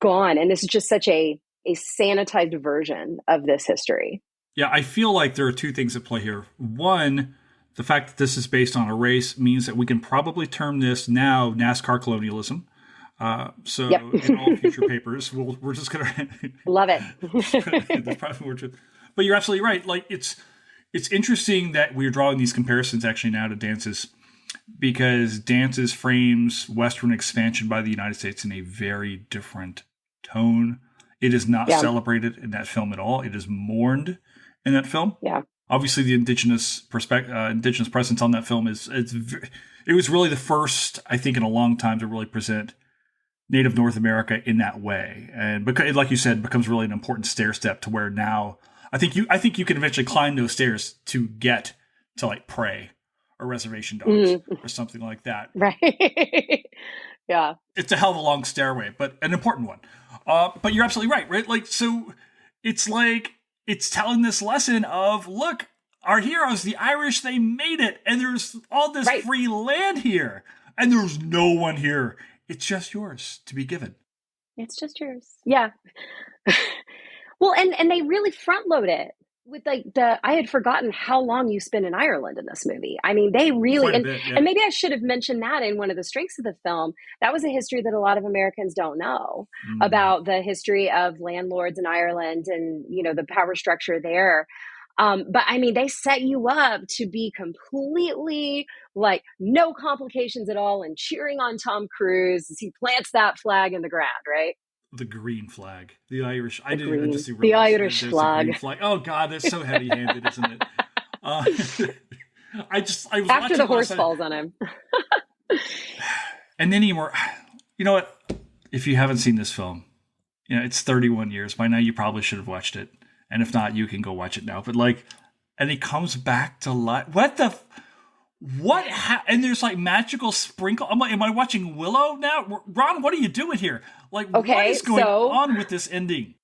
Speaker 2: gone. And this is just such a sanitized version of this history.
Speaker 1: Yeah, I feel like there are 2 things at play here. One, the fact that this is based on a race means that we can probably term this now NASCAR Colonialism. So
Speaker 2: yep.
Speaker 1: In all future papers, we're just going to...
Speaker 2: Love it.
Speaker 1: That's probably more true. But you're absolutely right. Like, it's interesting that we're drawing these comparisons actually now to Dances, because Dances frames Western expansion by the United States in a very different tone. It is not celebrated in that film at all. It is mourned in that film.
Speaker 2: Yeah.
Speaker 1: Obviously, the indigenous presence on that film it was really the first, I think, in a long time to really present Native North America in that way. And because, like you said, becomes really an important stair step to where now I think you can eventually climb those stairs to get to like Prey or Reservation Dogs or something like that.
Speaker 2: Right. Yeah.
Speaker 1: It's a hell of a long stairway, but an important one. But you're absolutely right? Like, so it's like, it's telling this lesson of, look, our heroes, the Irish, they made it. And there's all this free land here. And there's no one here. It's just yours to be given.
Speaker 2: It's just yours. Yeah. Well, and they really front load it with I had forgotten how long you spend in Ireland in this movie. I mean, they really, and maybe I should have mentioned that in one of the strengths of the film. That was a history that a lot of Americans don't know about the history of landlords in Ireland and, the power structure there. But I mean, they set you up to be completely like no complications at all and cheering on Tom Cruise as he plants that flag in the ground, right?
Speaker 1: The green flag, the Irish.
Speaker 2: The Irish flag.
Speaker 1: Oh God, that's so heavy-handed, isn't it? I was
Speaker 2: after the horse falls on him.
Speaker 1: And then you know what? If you haven't seen this film, it's 31 years by now. You probably should have watched it, and if not, you can go watch it now. But and he comes back to life. And there's like magical sprinkle. I'm like, am I watching Willow now? Ron, what are you doing here? Like, what is going on with this ending?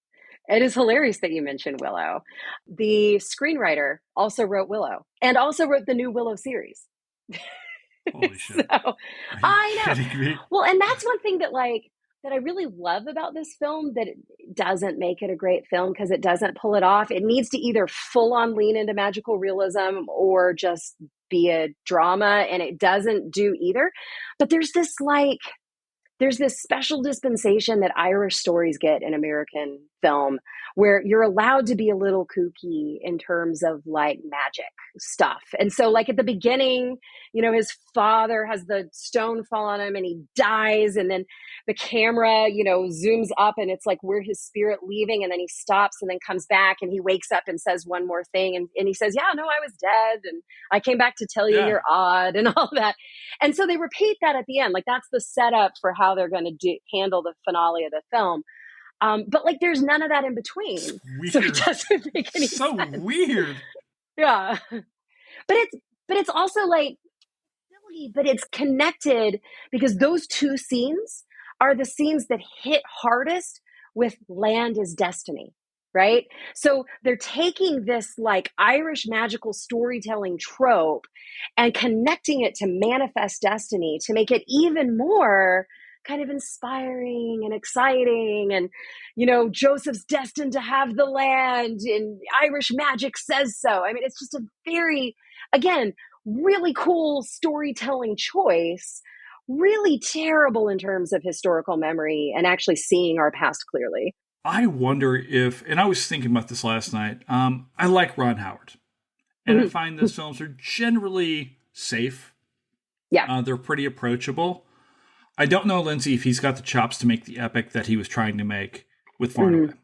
Speaker 2: It is hilarious that you mentioned Willow. The screenwriter also wrote Willow and also wrote the new Willow series.
Speaker 1: Holy shit.
Speaker 2: I know. Well, and that's one thing that I really love about this film, that it doesn't make it a great film because it doesn't pull it off. It needs to either full on lean into magical realism or just be a drama, and it doesn't do either. But there's this there's this special dispensation that Irish stories get in American film where you're allowed to be a little kooky in terms of like magic stuff. And so, like at the beginning, his father has the stone fall on him and he dies. And then the camera, zooms up and it's like, we're his spirit leaving. And then he stops and then comes back and he wakes up and says one more thing. And he says, yeah, no, I was dead. And I came back to tell you
Speaker 1: Yeah.
Speaker 2: you're odd and all that. And so they repeat that at the end. Like that's the setup for how they're going to handle the finale of the film. But like, there's none of that in
Speaker 1: It's
Speaker 2: between, so it
Speaker 1: weird.
Speaker 2: doesn't make any
Speaker 1: So
Speaker 2: sense.
Speaker 1: weird.
Speaker 2: Yeah, but it's also like silly, but it's connected because those two scenes are the scenes that hit hardest with land is destiny, right? So they're taking this like Irish magical storytelling trope and connecting it to manifest destiny to make it even more kind of inspiring and exciting. And Joseph's destined to have the land and Irish magic says so. I mean, it's just a very, again, really cool storytelling choice, really terrible in terms of historical memory and actually seeing our past clearly.
Speaker 1: I wonder if, and I was thinking about this last night. I like Ron Howard, and I
Speaker 2: Mhm.
Speaker 1: find his films are generally safe.
Speaker 2: Yeah.
Speaker 1: They're pretty approachable. I don't know, Lindsay, if he's got the chops to make the epic that he was trying to make with Far and
Speaker 2: Mhm.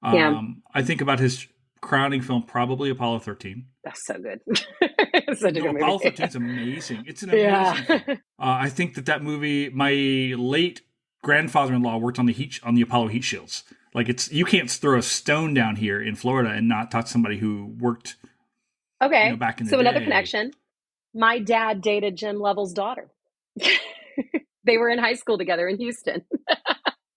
Speaker 1: Away.
Speaker 2: Yeah.
Speaker 1: I think about his crowning film, probably Apollo 13.
Speaker 2: That's so good. It's such a
Speaker 1: No,
Speaker 2: good movie.
Speaker 1: Apollo 13 is amazing. It's an
Speaker 2: Yeah.
Speaker 1: amazing film. I think that movie, my late grandfather-in-law worked on the Apollo heat shields. Like you can't throw a stone down here in Florida and not talk to somebody who worked,
Speaker 2: Okay.
Speaker 1: back in the
Speaker 2: So another
Speaker 1: day.
Speaker 2: connection. My dad dated Jim Lovell's daughter. They were in high school together in Houston.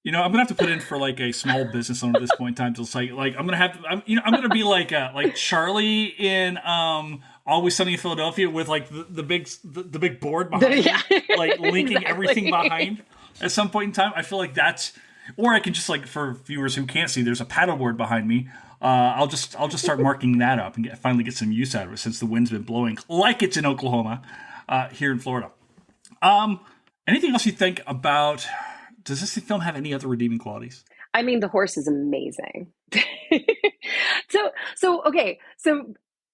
Speaker 1: I'm gonna have to put in for like a small business owner at this point in time. To like I'm gonna have to, I'm gonna be like Charlie in Always Sunny in Philadelphia with like the big board behind
Speaker 2: Yeah.
Speaker 1: me, like linking
Speaker 2: Exactly.
Speaker 1: everything behind. At some point in time, I feel like that's, or I can just like, for viewers who can't see, there's a paddleboard behind me. I'll just start marking that up and finally get some use out of it since the wind's been blowing like it's in Oklahoma, here in Florida. Anything else you think about? Does this film have any other redeeming qualities?
Speaker 2: I mean, the horse is amazing. So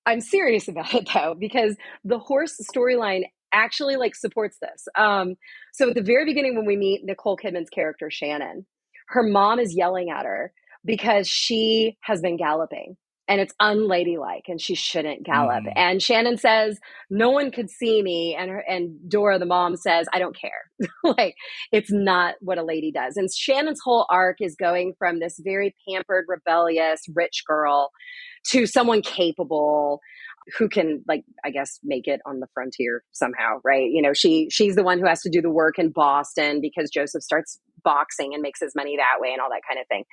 Speaker 2: I'm serious about it though, because the horse storyline actually like supports this. So at the very beginning, when we meet Nicole Kidman's character, Shannon, her mom is yelling at her because she has been galloping and it's unladylike and she shouldn't gallop.
Speaker 1: Mm-hmm.
Speaker 2: And Shannon says, no one could see me. And Dora, the mom, says, I don't care. Like, it's not what a lady does. And Shannon's whole arc is going from this very pampered, rebellious, rich girl to someone capable who can, like, I guess, make it on the frontier somehow, right? She's the one who has to do the work in Boston because Joseph starts boxing and makes his money that way and all that kind of thing.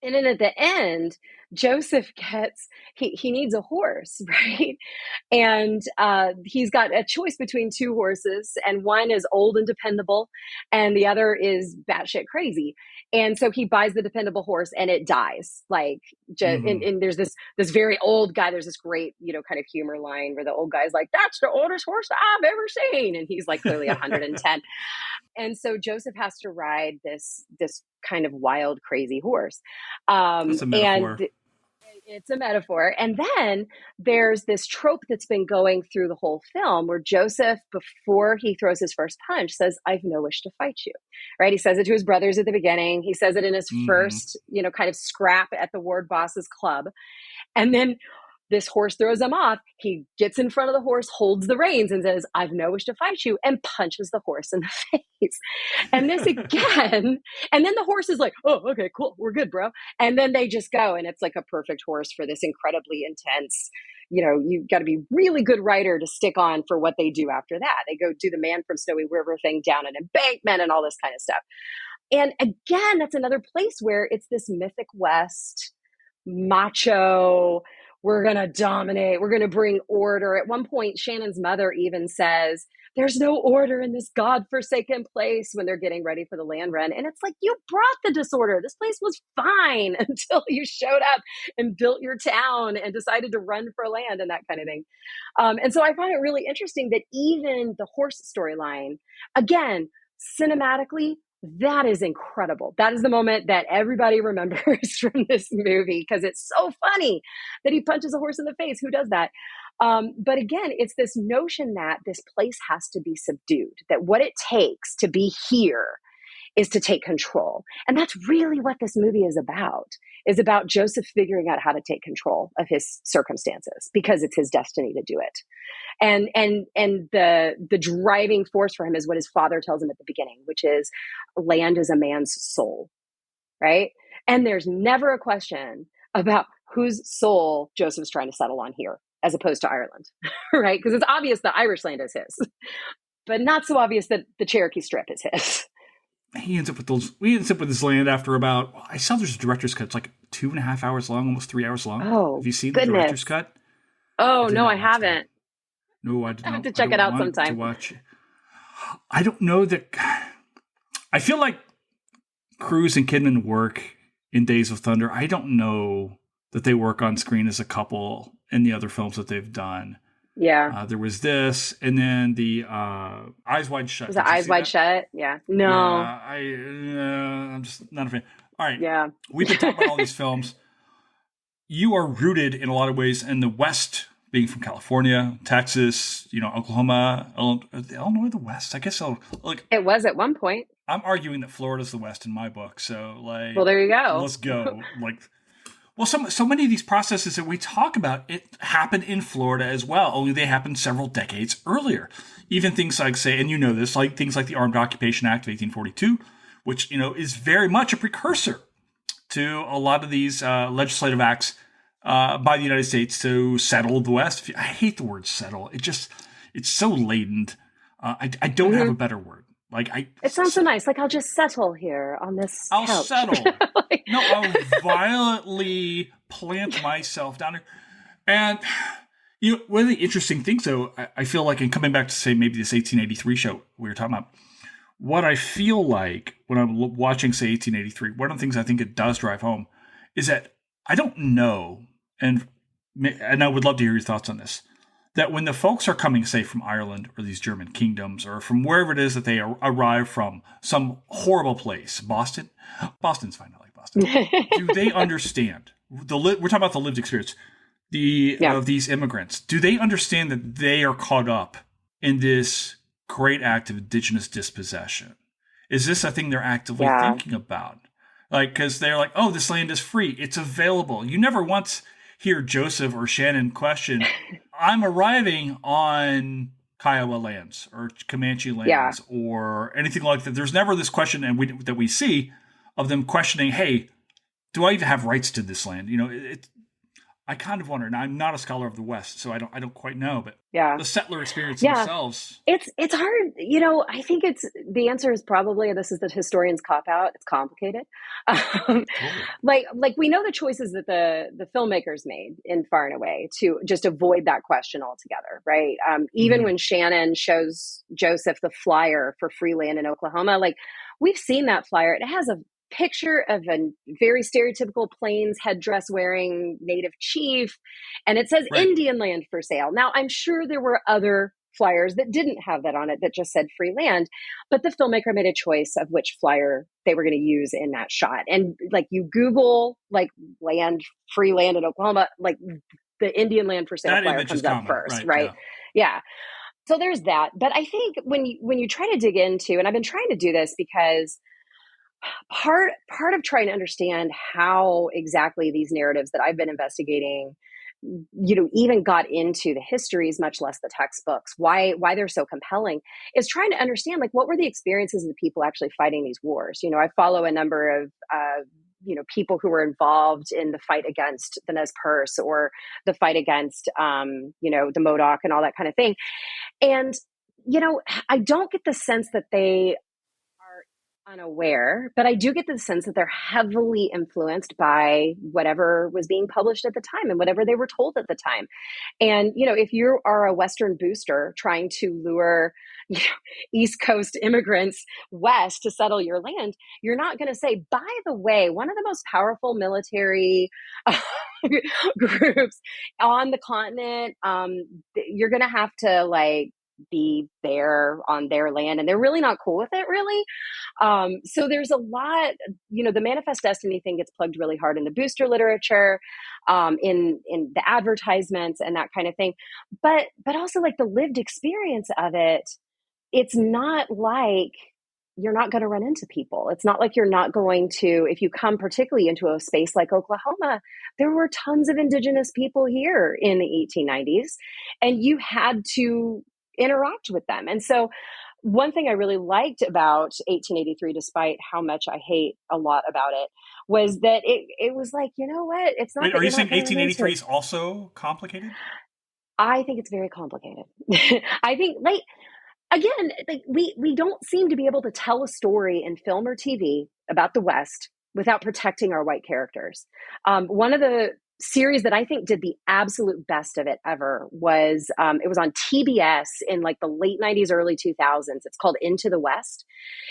Speaker 2: And then at the end, Joseph he needs a horse, right? And he's got a choice between two horses, and one is old and dependable, and the other is batshit crazy. And so he buys the dependable horse, and it dies. Like,
Speaker 1: Mm-hmm.
Speaker 2: and there's this very old guy. There's this great, kind of humor line where the old guy's like, "That's the oldest horse I've ever seen," and he's like clearly 110. And so Joseph has to ride this kind of wild, crazy horse,
Speaker 1: That's a
Speaker 2: and
Speaker 1: metaphor.
Speaker 2: it's a metaphor. And then there's this trope that's been going through the whole film where Joseph, before he throws his first punch, says, I've no wish to fight you, right? He says it to his brothers at the beginning. He says it in his
Speaker 1: Mm-hmm.
Speaker 2: first, kind of scrap at the ward boss's club. And then this horse throws him off. He gets in front of the horse, holds the reins, and says, I've no wish to fight you, and punches the horse in the face. And this again, and then the horse is like, oh, okay, cool, we're good, bro. And then they just go, and it's like a perfect horse for this incredibly intense, you've got to be really good writer to stick on for what they do after that. They go do the Man from Snowy River thing down an embankment and all this kind of stuff. And again, that's another place where it's this mythic West, macho, we're going to dominate, we're going to bring order. At one point, Shannon's mother even says, there's no order in this godforsaken place when they're getting ready for the land run. And it's like, you brought the disorder. This place was fine until you showed up and built your town and decided to run for land and that kind of thing. And so I find it really interesting that even the horse storyline, again, Cinematically, that is incredible. That is the moment that everybody remembers from this movie because it's so funny that he punches a horse in the face. Who does that? But again, it's this notion that this place has to be subdued, that what it takes to be here is to take control. And that's really what this movie is about Joseph figuring out how to take control of his circumstances because it's his destiny to do it. And the driving force for him is what his father tells him at the beginning, which is land is a man's soul, right? And there's never a question about whose soul Joseph's trying to settle on here, as opposed to Ireland, right? Because it's obvious that Irish land is his, but not so obvious that the Cherokee Strip is his.
Speaker 1: He ends up with this land after about, I saw there's a director's cut. It's like 2.5 hours long, almost 3 hours long.
Speaker 2: Oh,
Speaker 1: have you seen
Speaker 2: goodness.
Speaker 1: the director's cut?
Speaker 2: Oh, no, I haven't.
Speaker 1: No, I did not.
Speaker 2: I have to check it out sometime.
Speaker 1: I don't know that. I feel like Cruise and Kidman work in Days of Thunder. I don't know that they work on screen as a couple in the other films that they've done.
Speaker 2: Yeah.
Speaker 1: There was this, and then the Eyes Wide Shut.
Speaker 2: Was it Eyes Wide Shut? Yeah. No.
Speaker 1: I'm just not a fan. All right.
Speaker 2: Yeah.
Speaker 1: We've been talking about all these films. You are rooted in a lot of ways in the West, being from California, Texas, Oklahoma, Illinois, the West. I guess
Speaker 2: it was at one point.
Speaker 1: I'm arguing that Florida's the West in my book. So
Speaker 2: well, there you go.
Speaker 1: Let's go. Well, so many of these processes that we talk about, it happened in Florida as well, only they happened several decades earlier. Even things like, say, and this, like things like the Armed Occupation Act of 1842, which, is very much a precursor to a lot of these legislative acts by the United States to settle the West. I hate the word settle. It's so latent. I don't have a better word.
Speaker 2: It sounds so nice. I'll just settle here on this couch.
Speaker 1: I'll settle. No, I'll violently plant myself down here. And, one of the interesting things, though, I feel like, and coming back to, say, maybe this 1883 show we were talking about, what I feel like when I'm watching, say, 1883, one of the things I think it does drive home is that I don't know, and I would love to hear your thoughts on this, that when the folks are coming, say, from Ireland or these German kingdoms or from wherever it is that they arrive from, some horrible place, Boston's fine, I like Boston. Do they understand? We're talking about the lived experience of these immigrants. Do they understand that they are caught up in this great act of indigenous dispossession? Is this a thing they're actively thinking about? Because they're like, oh, this land is free. It's available. You never once hear Joseph or Shannon question, I'm arriving on Kiowa lands or Comanche lands or anything like that. There's never this question that we see of them questioning, hey, do I even have rights to this land? I kind of wonder. Now, I'm not a scholar of the West, so I don't quite know, but the settler experience themselves.
Speaker 2: It's hard. I think the answer is probably, this is the historian's cop-out, it's complicated.
Speaker 1: Totally.
Speaker 2: Like we know the choices that the filmmakers made in Far and Away to just avoid that question altogether, right? Even when Shannon shows Joseph the flyer for free land in Oklahoma, we've seen that flyer. It has a picture of a very stereotypical Plains headdress wearing native chief, and it says Indian land for sale. Now, I'm sure there were other flyers that didn't have that on it, that just said free land, but the filmmaker made a choice of which flyer they were going to use in that shot. And you Google free land in Oklahoma, the Indian land for sale that flyer comes up first, right? Yeah. So there's that. But I think when you try to dig into, and I've been trying to do this because part of trying to understand how exactly these narratives that I've been investigating, even got into the histories, much less the textbooks, why they're so compelling, is trying to understand what were the experiences of the people actually fighting these wars. I follow a number of people who were involved in the fight against the Nez Perce or the fight against the Modoc and all that kind of thing. And I don't get the sense that they unaware, but I do get the sense that they're heavily influenced by whatever was being published at the time and whatever they were told at the time. And, if you are a Western booster trying to lure East Coast immigrants west to settle your land, you're not going to say, by the way, one of the most powerful military groups on the continent, you're going to have to be there on their land, and they're really not cool with it, really. So there's a lot, the Manifest Destiny thing gets plugged really hard in the booster literature, in the advertisements and that kind of thing. But also like the lived experience of it, it's not like you're not going to run into people. It's not like you're not going to, if you come particularly into a space like Oklahoma, there were tons of indigenous people here in the 1890s, and you had to interact with them. And so one thing I really liked about 1883, despite how much I hate a lot about it, was that it was like, you know what? It's not.
Speaker 1: Wait,
Speaker 2: that
Speaker 1: are you
Speaker 2: you're
Speaker 1: saying
Speaker 2: not gonna run into
Speaker 1: 1883
Speaker 2: it.
Speaker 1: is also complicated?
Speaker 2: I think it's very complicated. I think, like, again, like we don't seem to be able to tell a story in film or TV about the West without protecting our white characters. One of the series that I think did the absolute best of it ever was it was on TBS in like the late 90s, early 2000s. It's called Into the West.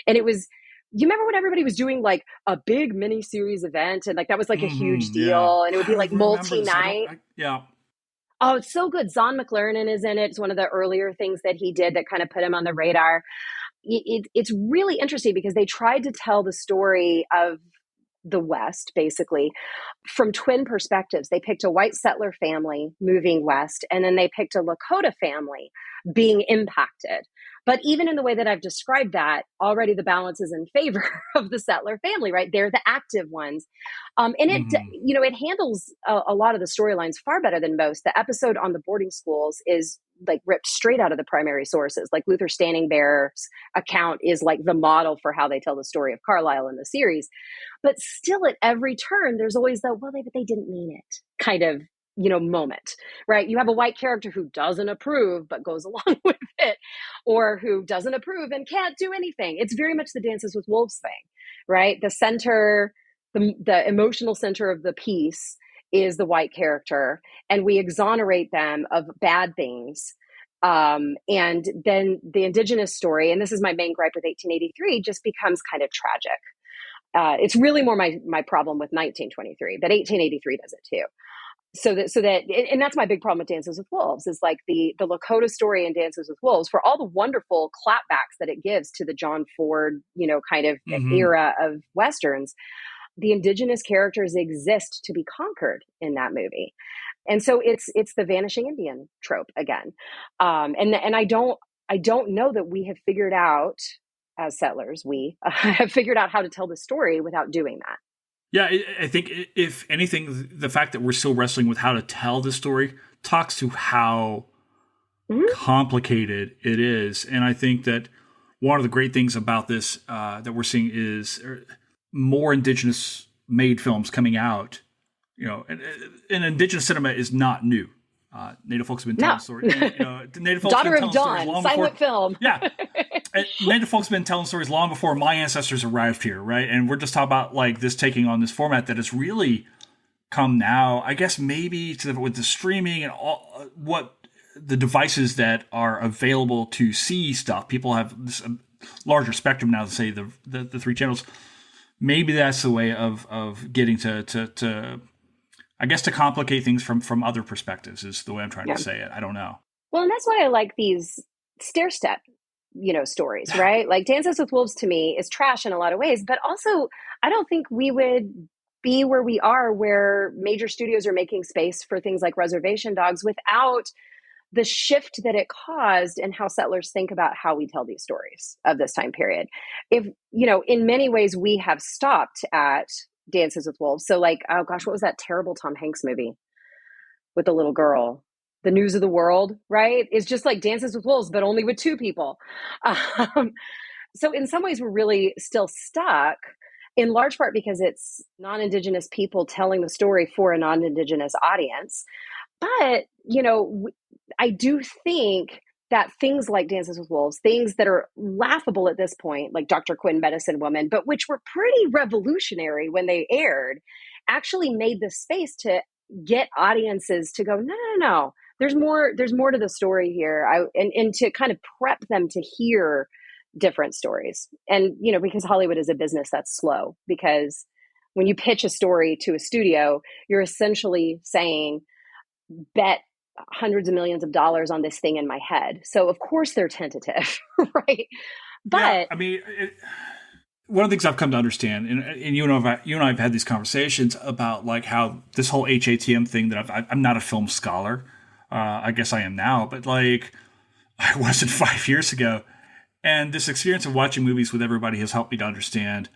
Speaker 2: And it was, you remember when everybody was doing like a big mini series event, and like that was like a huge
Speaker 1: Yeah.
Speaker 2: deal, and it would
Speaker 1: I
Speaker 2: be like
Speaker 1: remember this.
Speaker 2: multi-night.
Speaker 1: Yeah.
Speaker 2: Oh, it's so good. Zon McLaren is in it. It's one of the earlier things that he did that kind of put him on the radar. It's really interesting because they tried to tell the story of the West, basically, from twin perspectives. They picked a white settler family moving west, and then they picked a Lakota family being impacted. But even in the way that I've described that, already the balance is in favor of the settler family, right? They're the active ones. And it handles a lot of the storylines far better than most. The episode on the boarding schools is like ripped straight out of the primary sources. Like Luther Standing Bear's account is like the model for how they tell the story of Carlisle in the series. But still at every turn, there's always the, well, but they didn't mean it kind of, moment, right? You have a white character who doesn't approve, but goes along with it, or who doesn't approve and can't do anything. It's very much the Dances with Wolves thing, right? The center, the emotional center of the piece is the white character, and we exonerate them of bad things. And then the indigenous story, and this is my main gripe with 1883, just becomes kind of tragic. It's really more my problem with 1923, but 1883 does it too. And that's my big problem with Dances with Wolves is like the Lakota story in Dances with Wolves, for all the wonderful clapbacks that it gives to the John Ford, kind of era of Westerns. The indigenous characters exist to be conquered in that movie. And so it's the vanishing Indian trope again. And I don't know that we have figured out, as settlers, we have figured out how to tell the story without doing that.
Speaker 1: Yeah, I think if anything, the fact that we're still wrestling with how to tell the story talks to how complicated it is. And I think that one of the great things about this that we're seeing is more indigenous made films coming out. And indigenous cinema is not new. Native folks have been telling stories. Native folks
Speaker 2: Daughter
Speaker 1: have been
Speaker 2: of
Speaker 1: telling stories
Speaker 2: Dawn,
Speaker 1: long
Speaker 2: silent
Speaker 1: before,
Speaker 2: film.
Speaker 1: Yeah. Native folks have been telling stories long before my ancestors arrived here, right? And we're just talking about like this taking on this format that has really come now, I guess maybe with the streaming and all what the devices that are available to see stuff. People have this larger spectrum now to say the three channels. Maybe that's the way of getting to I guess to complicate things from other perspectives is the way I'm trying to say it. I don't know.
Speaker 2: Well, and that's why I like these stair step, stories, right? Like Dances with Wolves to me is trash in a lot of ways, but also I don't think we would be where we are, where major studios are making space for things like Reservation Dogs without the shift that it caused and how settlers think about how we tell these stories of this time period. If, in many ways we have stopped at Dances with Wolves. So like, oh gosh, what was that terrible Tom Hanks movie with the little girl? The News of the World, right? It's just like Dances with Wolves, but only with two people. So in some ways, we're really still stuck, in large part because it's non-Indigenous people telling the story for a non-Indigenous audience. But, I do think that things like Dances with Wolves, things that are laughable at this point, like Dr. Quinn, Medicine Woman, but which were pretty revolutionary when they aired, actually made the space to get audiences to go, no. There's more to the story here. And to kind of prep them to hear different stories. And, because Hollywood is a business that's slow, because when you pitch a story to a studio, you're essentially saying, bet hundreds of millions of dollars on this thing in my head. So of course they're tentative, right?
Speaker 1: Yeah,
Speaker 2: But
Speaker 1: I mean, one of the things I've come to understand, and you and I have had these conversations about like how this whole HATM thing that I'm not a film scholar. I guess I am now, but like I wasn't 5 years ago. And this experience of watching movies with everybody has helped me to understand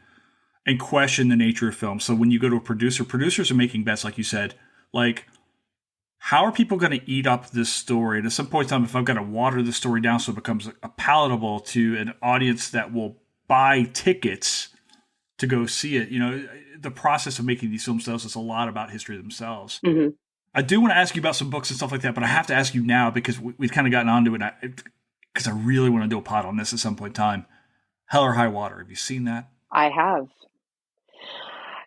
Speaker 1: and question the nature of film. So when you go to a producer, producers are making bets, like you said, like how are people going to eat up this story? And at some point in time, if I've got to water the story down so it becomes palatable to an audience that will buy tickets to go see it, the process of making these films tells us a lot about history themselves.
Speaker 2: mm-hmm.
Speaker 1: I do want to ask you about some books and stuff like that, but I have to ask you now because we've kind of gotten onto it. Because I really want to do a pod on this at some point in time. Hell or High Water. Have you seen that?
Speaker 2: I have.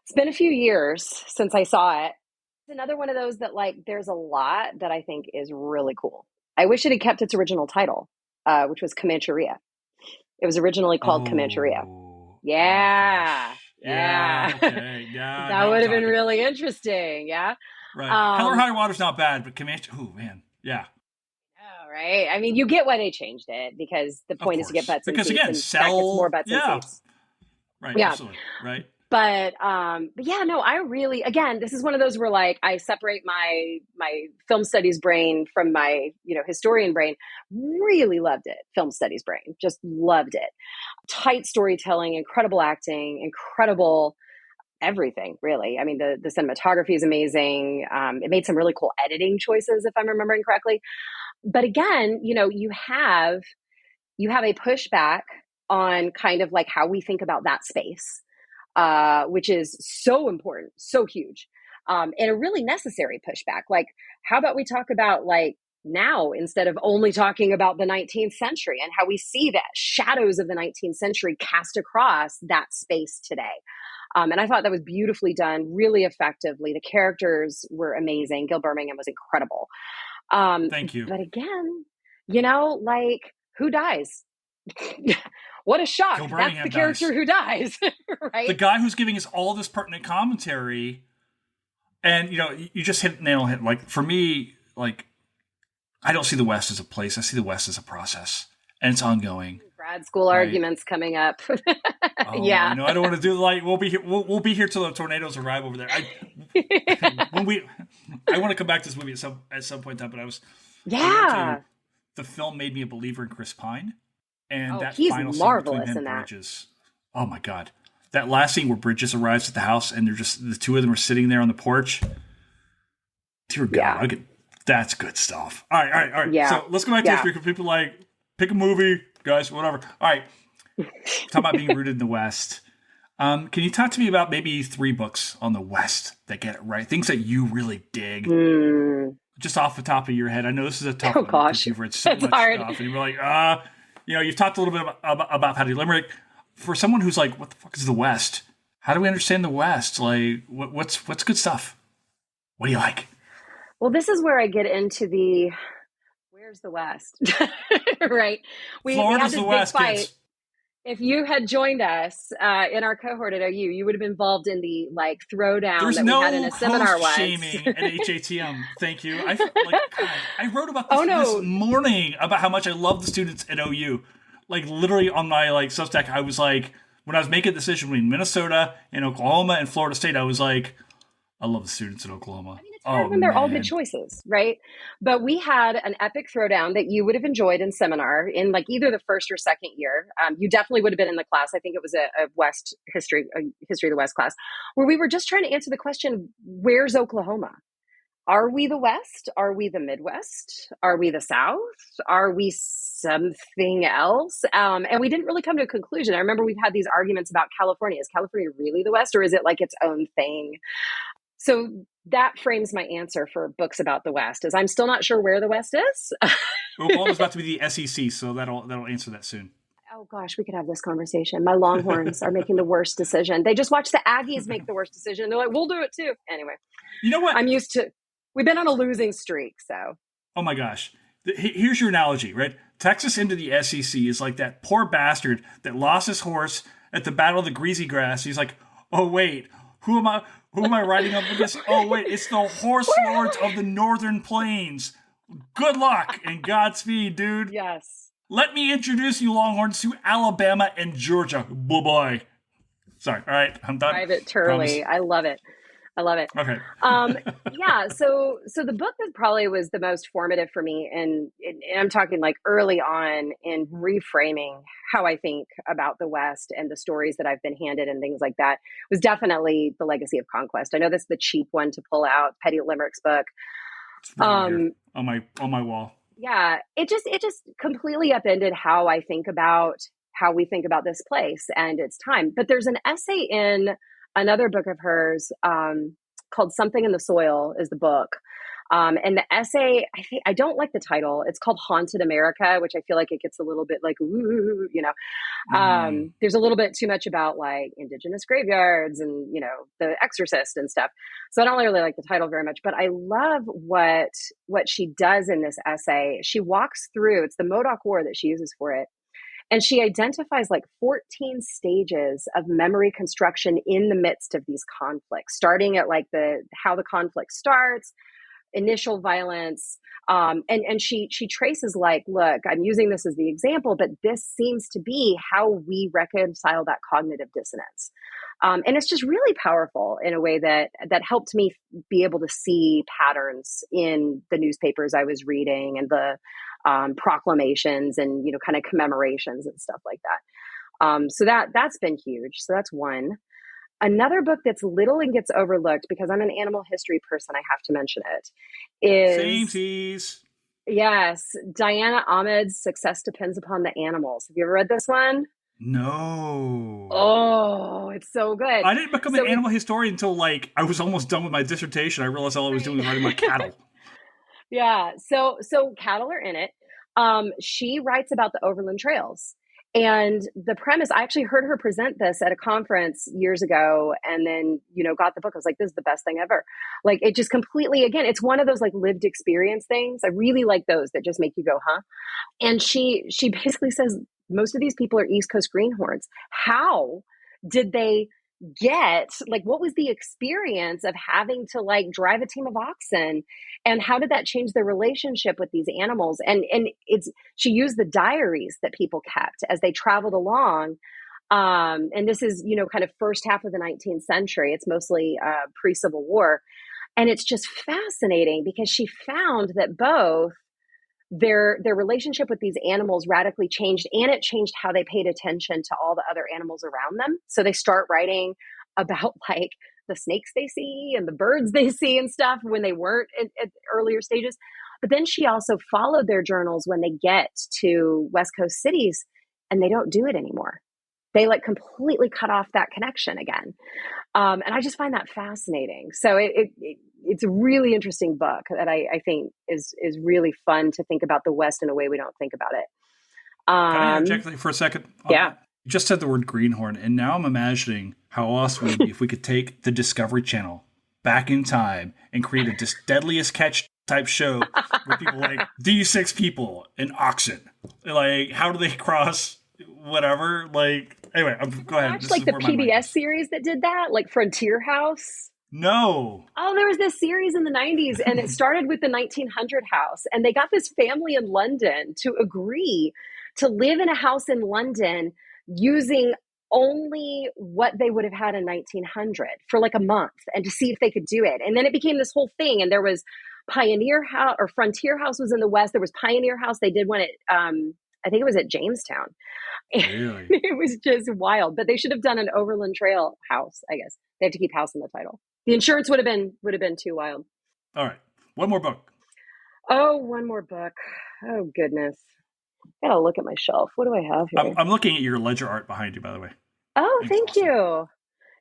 Speaker 2: It's been a few years since I saw it. It's another one of those that like there's a lot that I think is really cool. I wish it had kept its original title, which was Comancheria. It was originally called Comancheria. Yeah.
Speaker 1: Oh, yeah. Okay. Yeah.
Speaker 2: That would have been really interesting. Yeah.
Speaker 1: Right. Hell or High Water's not bad, but Comanche. Oh man. Yeah.
Speaker 2: Oh, right. I mean, you get why they changed it because the point is to get butts and seats.
Speaker 1: Because again,
Speaker 2: and that gets more butts and seats.
Speaker 1: Right. Yeah. Absolutely. Right.
Speaker 2: But yeah, no, I really, again, this is one of those where like I separate my film studies brain from my, historian brain. Really loved it. Film studies brain, just loved it. Tight storytelling, incredible acting, incredible everything, really. I mean, the cinematography is amazing. It made some really cool editing choices, if I'm remembering correctly. But again, you have a pushback on kind of like how we think about that space. Which is so important, so huge, and a really necessary pushback. Like, how about we talk about like now instead of only talking about the 19th century and how we see that shadows of the 19th century cast across that space today. And I thought that was beautifully done, really effectively. The characters were amazing. Gil Birmingham was incredible.
Speaker 1: Thank you.
Speaker 2: But again, like who dies? What a shock. That's the character who dies, right?
Speaker 1: The guy who's giving us all this pertinent commentary. And, you just hit nail hit. Like, for me, like, I don't see the West as a place. I see the West as a process. And it's ongoing.
Speaker 2: Grad school arguments coming up. Yeah.
Speaker 1: I don't want to do like, we'll be here till the tornadoes arrive over there. I want to come back to this movie at some point in time, but I was.
Speaker 2: Yeah.
Speaker 1: The film made me a believer in Chris Pine. And that
Speaker 2: he's
Speaker 1: final
Speaker 2: marvelous
Speaker 1: scene
Speaker 2: in that.
Speaker 1: Bridges. Oh my God. That last scene where Bridges arrives at the house and they're just, the two of them are sitting there on the porch. Dear God, that's good stuff. All right.
Speaker 2: Yeah.
Speaker 1: So let's go back to history because people like, pick a movie, guys, whatever. All right. Talk about being rooted in the West. Can you talk to me about maybe 3 books on the West that get it right? Things that you really dig. Just off the top of your head. I know this is a tough one because you've read so much stuff. And you're like, you've talked a little bit about Paddy Limerick. For someone who's like, what the fuck is the West? How do we understand the West? Like, what's good stuff? What do you like?
Speaker 2: Well, this is where I get into where's the West? Right?
Speaker 1: Florida's the West, kids.
Speaker 2: If you had joined us in our cohort at OU, you would have been involved in the like throwdown that we had in a seminar once.
Speaker 1: There's no shaming at HATM. Thank you. I wrote about this this morning about how much I love the students at OU. Like literally on my Substack, I was like, when I was making a decision between Minnesota and Oklahoma and Florida State, I was like, I love the students in Oklahoma.
Speaker 2: I mean, it's hard when they're all good choices, right? But we had an epic throwdown that you would have enjoyed in seminar in like either the first or second year. You definitely would have been in the class. I think it was a West history, a history of the West class, where we were just trying to answer the question, where's Oklahoma? Are we the West? Are we the Midwest? Are we the South? Are we something else? And we didn't really come to a conclusion. I remember we've had these arguments about California. Is California really the West or is it like its own thing? So that frames my answer for books about the West is I'm still not sure where the West is.
Speaker 1: Oklahoma's about to be the SEC, so that'll answer that soon.
Speaker 2: Oh gosh, we could have this conversation. My Longhorns are making the worst decision. They just watched the Aggies make the worst decision. They're like, we'll do it too. Anyway,
Speaker 1: you know what?
Speaker 2: I'm used to. We've been on a losing streak, so.
Speaker 1: Oh my gosh. Here's your analogy, right? Texas into the SEC is like that poor bastard that lost his horse at the Battle of the Greasy Grass. He's like, oh wait, who am I riding up against? Oh wait, it's the horse lords of the Northern Plains. Good luck and Godspeed, dude.
Speaker 2: Yes.
Speaker 1: Let me introduce you Longhorns to Alabama and Georgia. Bye-bye. Sorry. All right. I'm done.
Speaker 2: Private
Speaker 1: Promise.
Speaker 2: Turley. I love it. I love it.
Speaker 1: Okay.
Speaker 2: Yeah. So the book that probably was the most formative for me, and I'm talking like early on in reframing how I think about the West and the stories that I've been handed and things like that, was definitely The Legacy of Conquest. I know that's the cheap one to pull out, Petty Limerick's book.
Speaker 1: It's right here on my wall.
Speaker 2: Yeah, it just completely upended how I think about how we think about this place and its time. But there's an essay in another book of hers, called "Something in the Soil" is the book. And the essay, I don't like the title. It's called "Haunted America," which I feel like it gets a little bit like, ooh, you know. There's a little bit too much about like indigenous graveyards and, you know, The Exorcist and stuff. So I don't really like the title very much, but I love what she does in this essay. She walks through, it's the Modoc War that she uses for it. And she identifies like 14 stages of memory construction in the midst of these conflicts, starting at like how the conflict starts, initial violence. And she traces like, look, I'm using this as the example, but this seems to be how we reconcile that cognitive dissonance. And it's just really powerful in a way that helped me be able to see patterns in the newspapers I was reading and the proclamations and, you know, kind of commemorations and stuff like that. So that's been huge. So that's one. Another book that's little and gets overlooked because I'm an animal history person, I have to mention it, is
Speaker 1: Samesies.
Speaker 2: yes, Diana Ahmed's Success Depends Upon the Animals. Have you ever read this one?
Speaker 1: No.
Speaker 2: Oh, it's so good.
Speaker 1: I didn't become an animal historian until like I was almost done with my dissertation. I realized all I was doing was writing about cattle.
Speaker 2: Yeah. So cattle are in it. She writes about the overland trails. And the premise, I actually heard her present this at a conference years ago and then, you know, got the book. I was like, this is the best thing ever. Like, it just completely, again, it's one of those like lived experience things. I really like those that just make you go, huh? And she basically says, most of these people are East Coast greenhorns. How did they get, like, what was the experience of having to like drive a team of oxen, and how did that change their relationship with these animals? And she used the diaries that people kept as they traveled along. And this is, you know, kind of first half of the 19th century. It's mostly pre-Civil War. And it's just fascinating because she found that both their relationship with these animals radically changed, and it changed how they paid attention to all the other animals around them. So they start writing about like the snakes they see and the birds they see and stuff when they weren't at earlier stages. But then she also followed their journals when they get to West Coast cities, and they don't do it anymore. They like completely cut off that connection again. And I just find that fascinating. So it's a really interesting book that I think is really fun to think about the West in a way we don't think about it.
Speaker 1: Can I interject for a second?
Speaker 2: Yeah.
Speaker 1: You just said the word greenhorn, and now I'm imagining how awesome it would be if we could take the Discovery Channel back in time and create a Deadliest Catch type show where people like these 6 people and oxen. Like, how do they cross whatever? Like, anyway, go ahead.
Speaker 2: Watch like the PBS series that did that, like Frontier House.
Speaker 1: No.
Speaker 2: Oh, there was this series in the 90s, and it started with the 1900 house. And they got this family in London to agree to live in a house in London using only what they would have had in 1900 for like a month, and to see if they could do it. And then it became this whole thing. And there was Pioneer House, or Frontier House was in the West. There was Pioneer House. They did one at, I think it was at Jamestown.
Speaker 1: Really?
Speaker 2: It was just wild. But they should have done an Overland Trail house, I guess. They have to keep house in the title. The insurance would have been too wild.
Speaker 1: All right. One more book.
Speaker 2: Oh, one more book. Oh, goodness. I gotta look at my shelf. What do I have here?
Speaker 1: I'm looking at your ledger art behind you, by the way.
Speaker 2: Oh, thank you.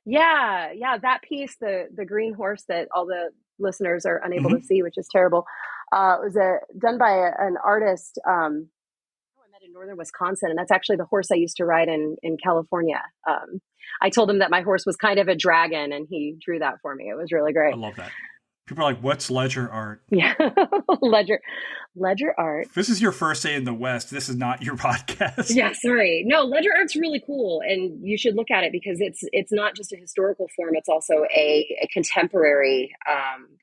Speaker 2: Yeah. That piece, the green horse that all the listeners are unable to see, which is terrible, was done by an artist I met in northern Wisconsin, and that's actually the horse I used to ride in California. I told him that my horse was kind of a dragon, and he drew that for me. It was really great.
Speaker 1: I love that. People are like, what's ledger art?
Speaker 2: Yeah, Ledger art.
Speaker 1: If this is your first day in the West, this is not your podcast.
Speaker 2: Yeah, sorry. No, ledger art's really cool, and you should look at it because it's not just a historical form; it's also a contemporary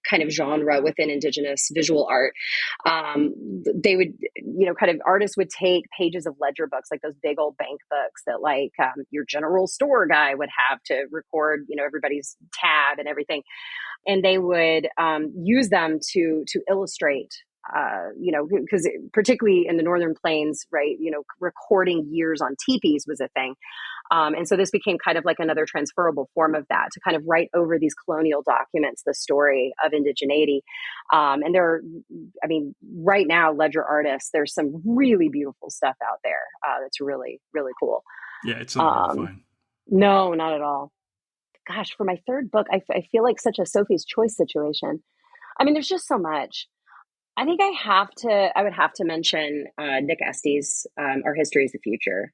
Speaker 2: kind of genre within Indigenous visual art. They would, kind of artists would take pages of ledger books, like those big old bank books that like your general store guy would have to record, everybody's tab and everything, and they would use them to illustrate. Because particularly in the Northern Plains, right, recording years on teepees was a thing. And so this became kind of like another transferable form of that, to kind of write over these colonial documents the story of indigeneity. And right now, ledger artists, there's some really beautiful stuff out there that's really, really cool.
Speaker 1: Yeah, it's not hard to find.
Speaker 2: No, not at all. Gosh, for my third book, I feel like such a Sophie's Choice situation. I mean, there's just so much. I think I would have to mention Nick Estes, Our History is the Future.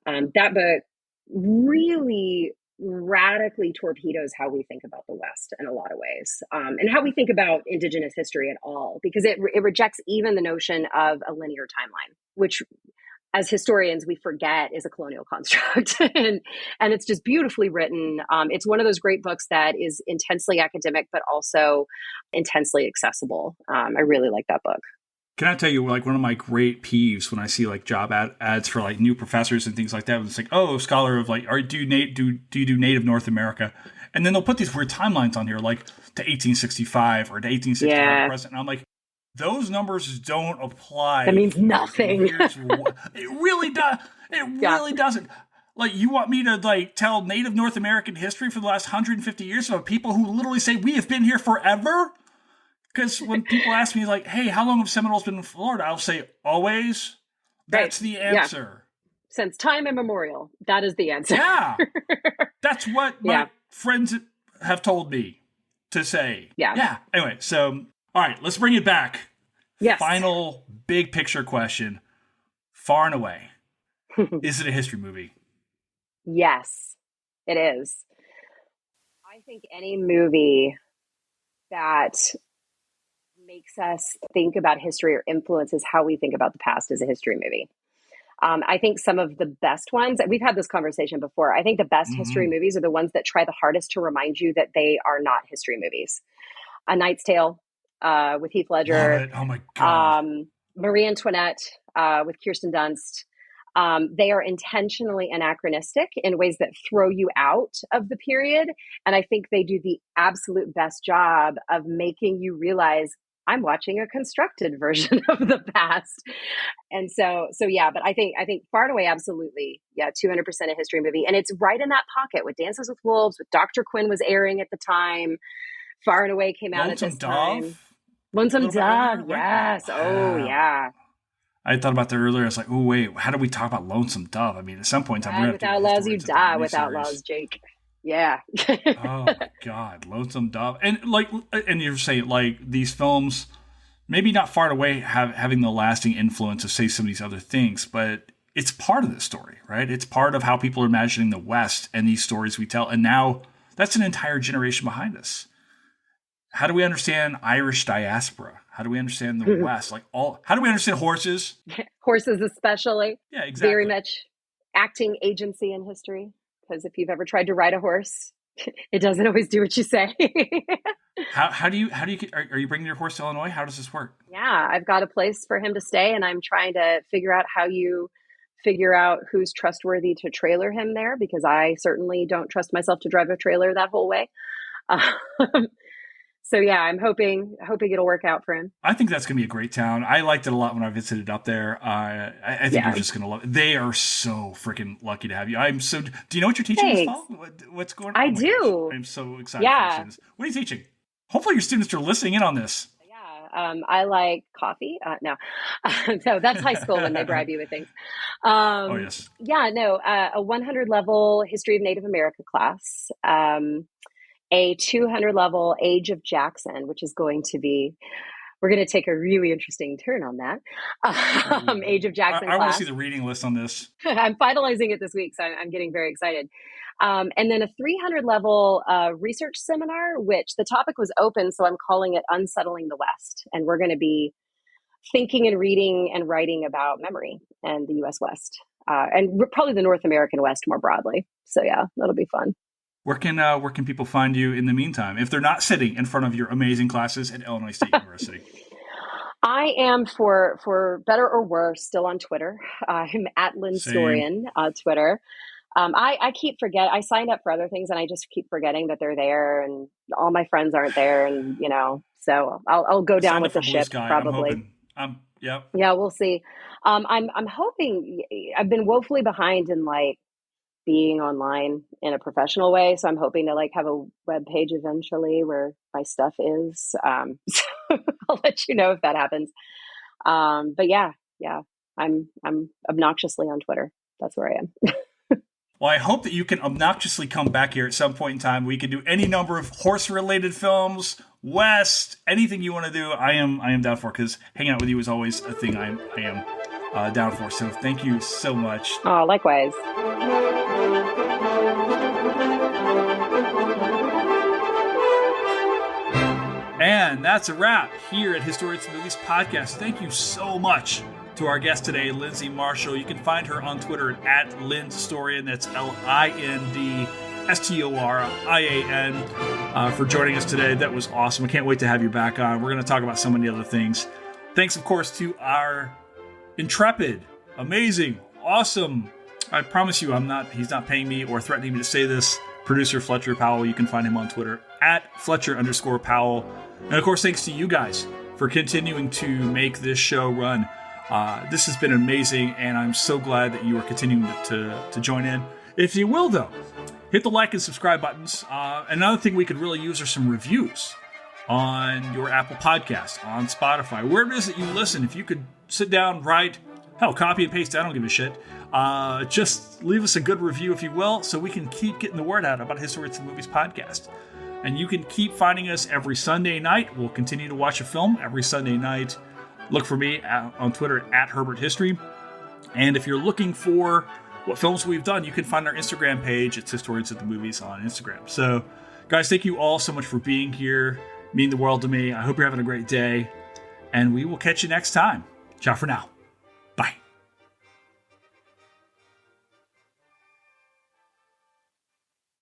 Speaker 2: That book really radically torpedoes how we think about the West in a lot of ways, and how we think about Indigenous history at all, because it rejects even the notion of a linear timeline, which as historians we forget is a colonial construct. and it's just beautifully written. It's one of those great books that is intensely academic but also intensely accessible. I really like that book.
Speaker 1: Can I tell you, like, one of my great peeves when I see like job ads for like new professors and things like that? It's like, oh, scholar of like, do you do Native North America? And then they'll put these weird timelines on here, like to 1865 or to 1865 present. And I'm like, those numbers don't apply.
Speaker 2: That means nothing.
Speaker 1: It really does. It really doesn't. Like, you want me to like tell Native North American history for the last 150 years of people who literally say we have been here forever? Because when people ask me, like, hey, how long have Seminoles been in Florida? I'll say, always. That's the answer.
Speaker 2: Yeah. Since time immemorial. That is the answer.
Speaker 1: Yeah. That's what my friends have told me to say. Yeah. Anyway, so, all right, let's bring it back.
Speaker 2: Yes.
Speaker 1: Final big picture question. Far and away. Is it a history movie?
Speaker 2: Yes, it is. I think any movie that makes us think about history or influences how we think about the past is a history movie. I think some of the best ones, we've had this conversation before, I think the best history movies are the ones that try the hardest to remind you that they are not history movies. A Knight's Tale with Heath Ledger.
Speaker 1: Oh my God.
Speaker 2: Marie Antoinette with Kirsten Dunst. They are intentionally anachronistic in ways that throw you out of the period. And I think they do the absolute best job of making you realize I'm watching a constructed version of the past. And so yeah, but I think far and away, absolutely. Yeah. 200% a history movie. And it's right in that pocket with Dances with Wolves, with Dr. Quinn was airing at the time. Far and Away came out
Speaker 1: Lonesome
Speaker 2: at this time.
Speaker 1: Dove?
Speaker 2: Lonesome Dove.
Speaker 1: Earlier,
Speaker 2: Yes.
Speaker 1: Right?
Speaker 2: Oh yeah.
Speaker 1: I thought about that earlier. I was like, oh, wait, how do we talk about Lonesome Dove? I mean, at some point, I'm going to
Speaker 2: Without laws, you die. Without laws, Jake. Yeah.
Speaker 1: Oh, my God. Lonesome Dove. And you're saying, like, these films, maybe not far away, having the lasting influence of, say, some of these other things, but it's part of the story, right? It's part of how people are imagining the West and these stories we tell. And now that's an entire generation behind us. How do we understand Irish diaspora? How do we understand the West? How do we understand horses?
Speaker 2: Horses especially.
Speaker 1: Yeah, exactly.
Speaker 2: Very much acting agency in history. Because if you've ever tried to ride a horse, it doesn't always do what you say.
Speaker 1: How do you are you bringing your horse to Illinois? How does this work?
Speaker 2: Yeah, I've got a place for him to stay, and I'm trying to figure out how you figure out who's trustworthy to trailer him there, because I certainly don't trust myself to drive a trailer that whole way. So yeah, I'm hoping it'll work out for him.
Speaker 1: I think that's going to be a great town. I liked it a lot when I visited up there. I think you're just going to love it. They are so freaking lucky to have you. Do you know what you're teaching this fall? What's going on?
Speaker 2: I do.
Speaker 1: Gosh, I'm so excited for your students. What are you teaching? Hopefully your students are listening in on this.
Speaker 2: Yeah. I like coffee. No, no, that's high school when they bribe you with things.
Speaker 1: Oh yes.
Speaker 2: Yeah, no, a 100 level History of Native America class. A 200 level Age of Jackson, which is we're going to take a really interesting turn on that. Age of Jackson
Speaker 1: I want to see the reading list on this.
Speaker 2: I'm finalizing it this week, so I'm getting very excited. And then a 300 level research seminar, which the topic was open, so I'm calling it Unsettling the West. And we're going to be thinking and reading and writing about memory and the U.S. West, and probably the North American West more broadly. So yeah, that'll be fun.
Speaker 1: Where can people find you in the meantime if they're not sitting in front of your amazing classes at Illinois State University?
Speaker 2: I am, for better or worse, still on Twitter. I'm at
Speaker 1: Same.
Speaker 2: Lindstorian on Twitter. I keep I signed up for other things and I just keep forgetting that they're there, and all my friends aren't there, and so I'll go
Speaker 1: I
Speaker 2: down
Speaker 1: signed up
Speaker 2: with
Speaker 1: for
Speaker 2: the
Speaker 1: Blue
Speaker 2: ship
Speaker 1: Sky. I'm
Speaker 2: probably.
Speaker 1: hoping. Yep.
Speaker 2: Yeah, we'll see. I'm hoping. I've been woefully behind in like being online in a professional way, so I'm hoping to like have a web page eventually where my stuff is. So I'll let you know if that happens. But yeah, I'm obnoxiously on Twitter. That's where I am.
Speaker 1: Well, I hope that you can obnoxiously come back here at some point in time. We can do any number of horse-related films, West, anything you want to do. I am down for, because hanging out with you is always a thing I am down for. So thank you so much.
Speaker 2: Oh, likewise.
Speaker 1: And that's a wrap here at Historians of Movies Podcast. Thank you so much to our guest today, Lindsay Marshall. You can find her on Twitter at Lindstorian. That's LINDSTORIAN, for joining us today. That was awesome. I can't wait to have you back on. We're going to talk about so many other things. Thanks, of course, to our intrepid, amazing, awesome, I promise you he's not paying me or threatening me to say this, producer Fletcher Powell. You can find him on Twitter at Fletcher_Powell. And of course, thanks to you guys for continuing to make this show run. This has been amazing, and I'm so glad that you are continuing to join in. If you will, though, hit the like and subscribe buttons. Another thing we could really use are some reviews on your Apple Podcast, on Spotify, wherever it is that you listen. If you could sit down, write, copy and paste, I don't give a shit. Just leave us a good review, if you will, so we can keep getting the word out about Historians of Movies Podcast. And you can keep finding us every Sunday night. We'll continue to watch a film every Sunday night. Look for me on Twitter at Herbert History. And if you're looking for what films we've done, you can find our Instagram page. It's Historians of the Movies on Instagram. So, guys, thank you all so much for being here. Mean the world to me. I hope you're having a great day. And we will catch you next time. Ciao for now.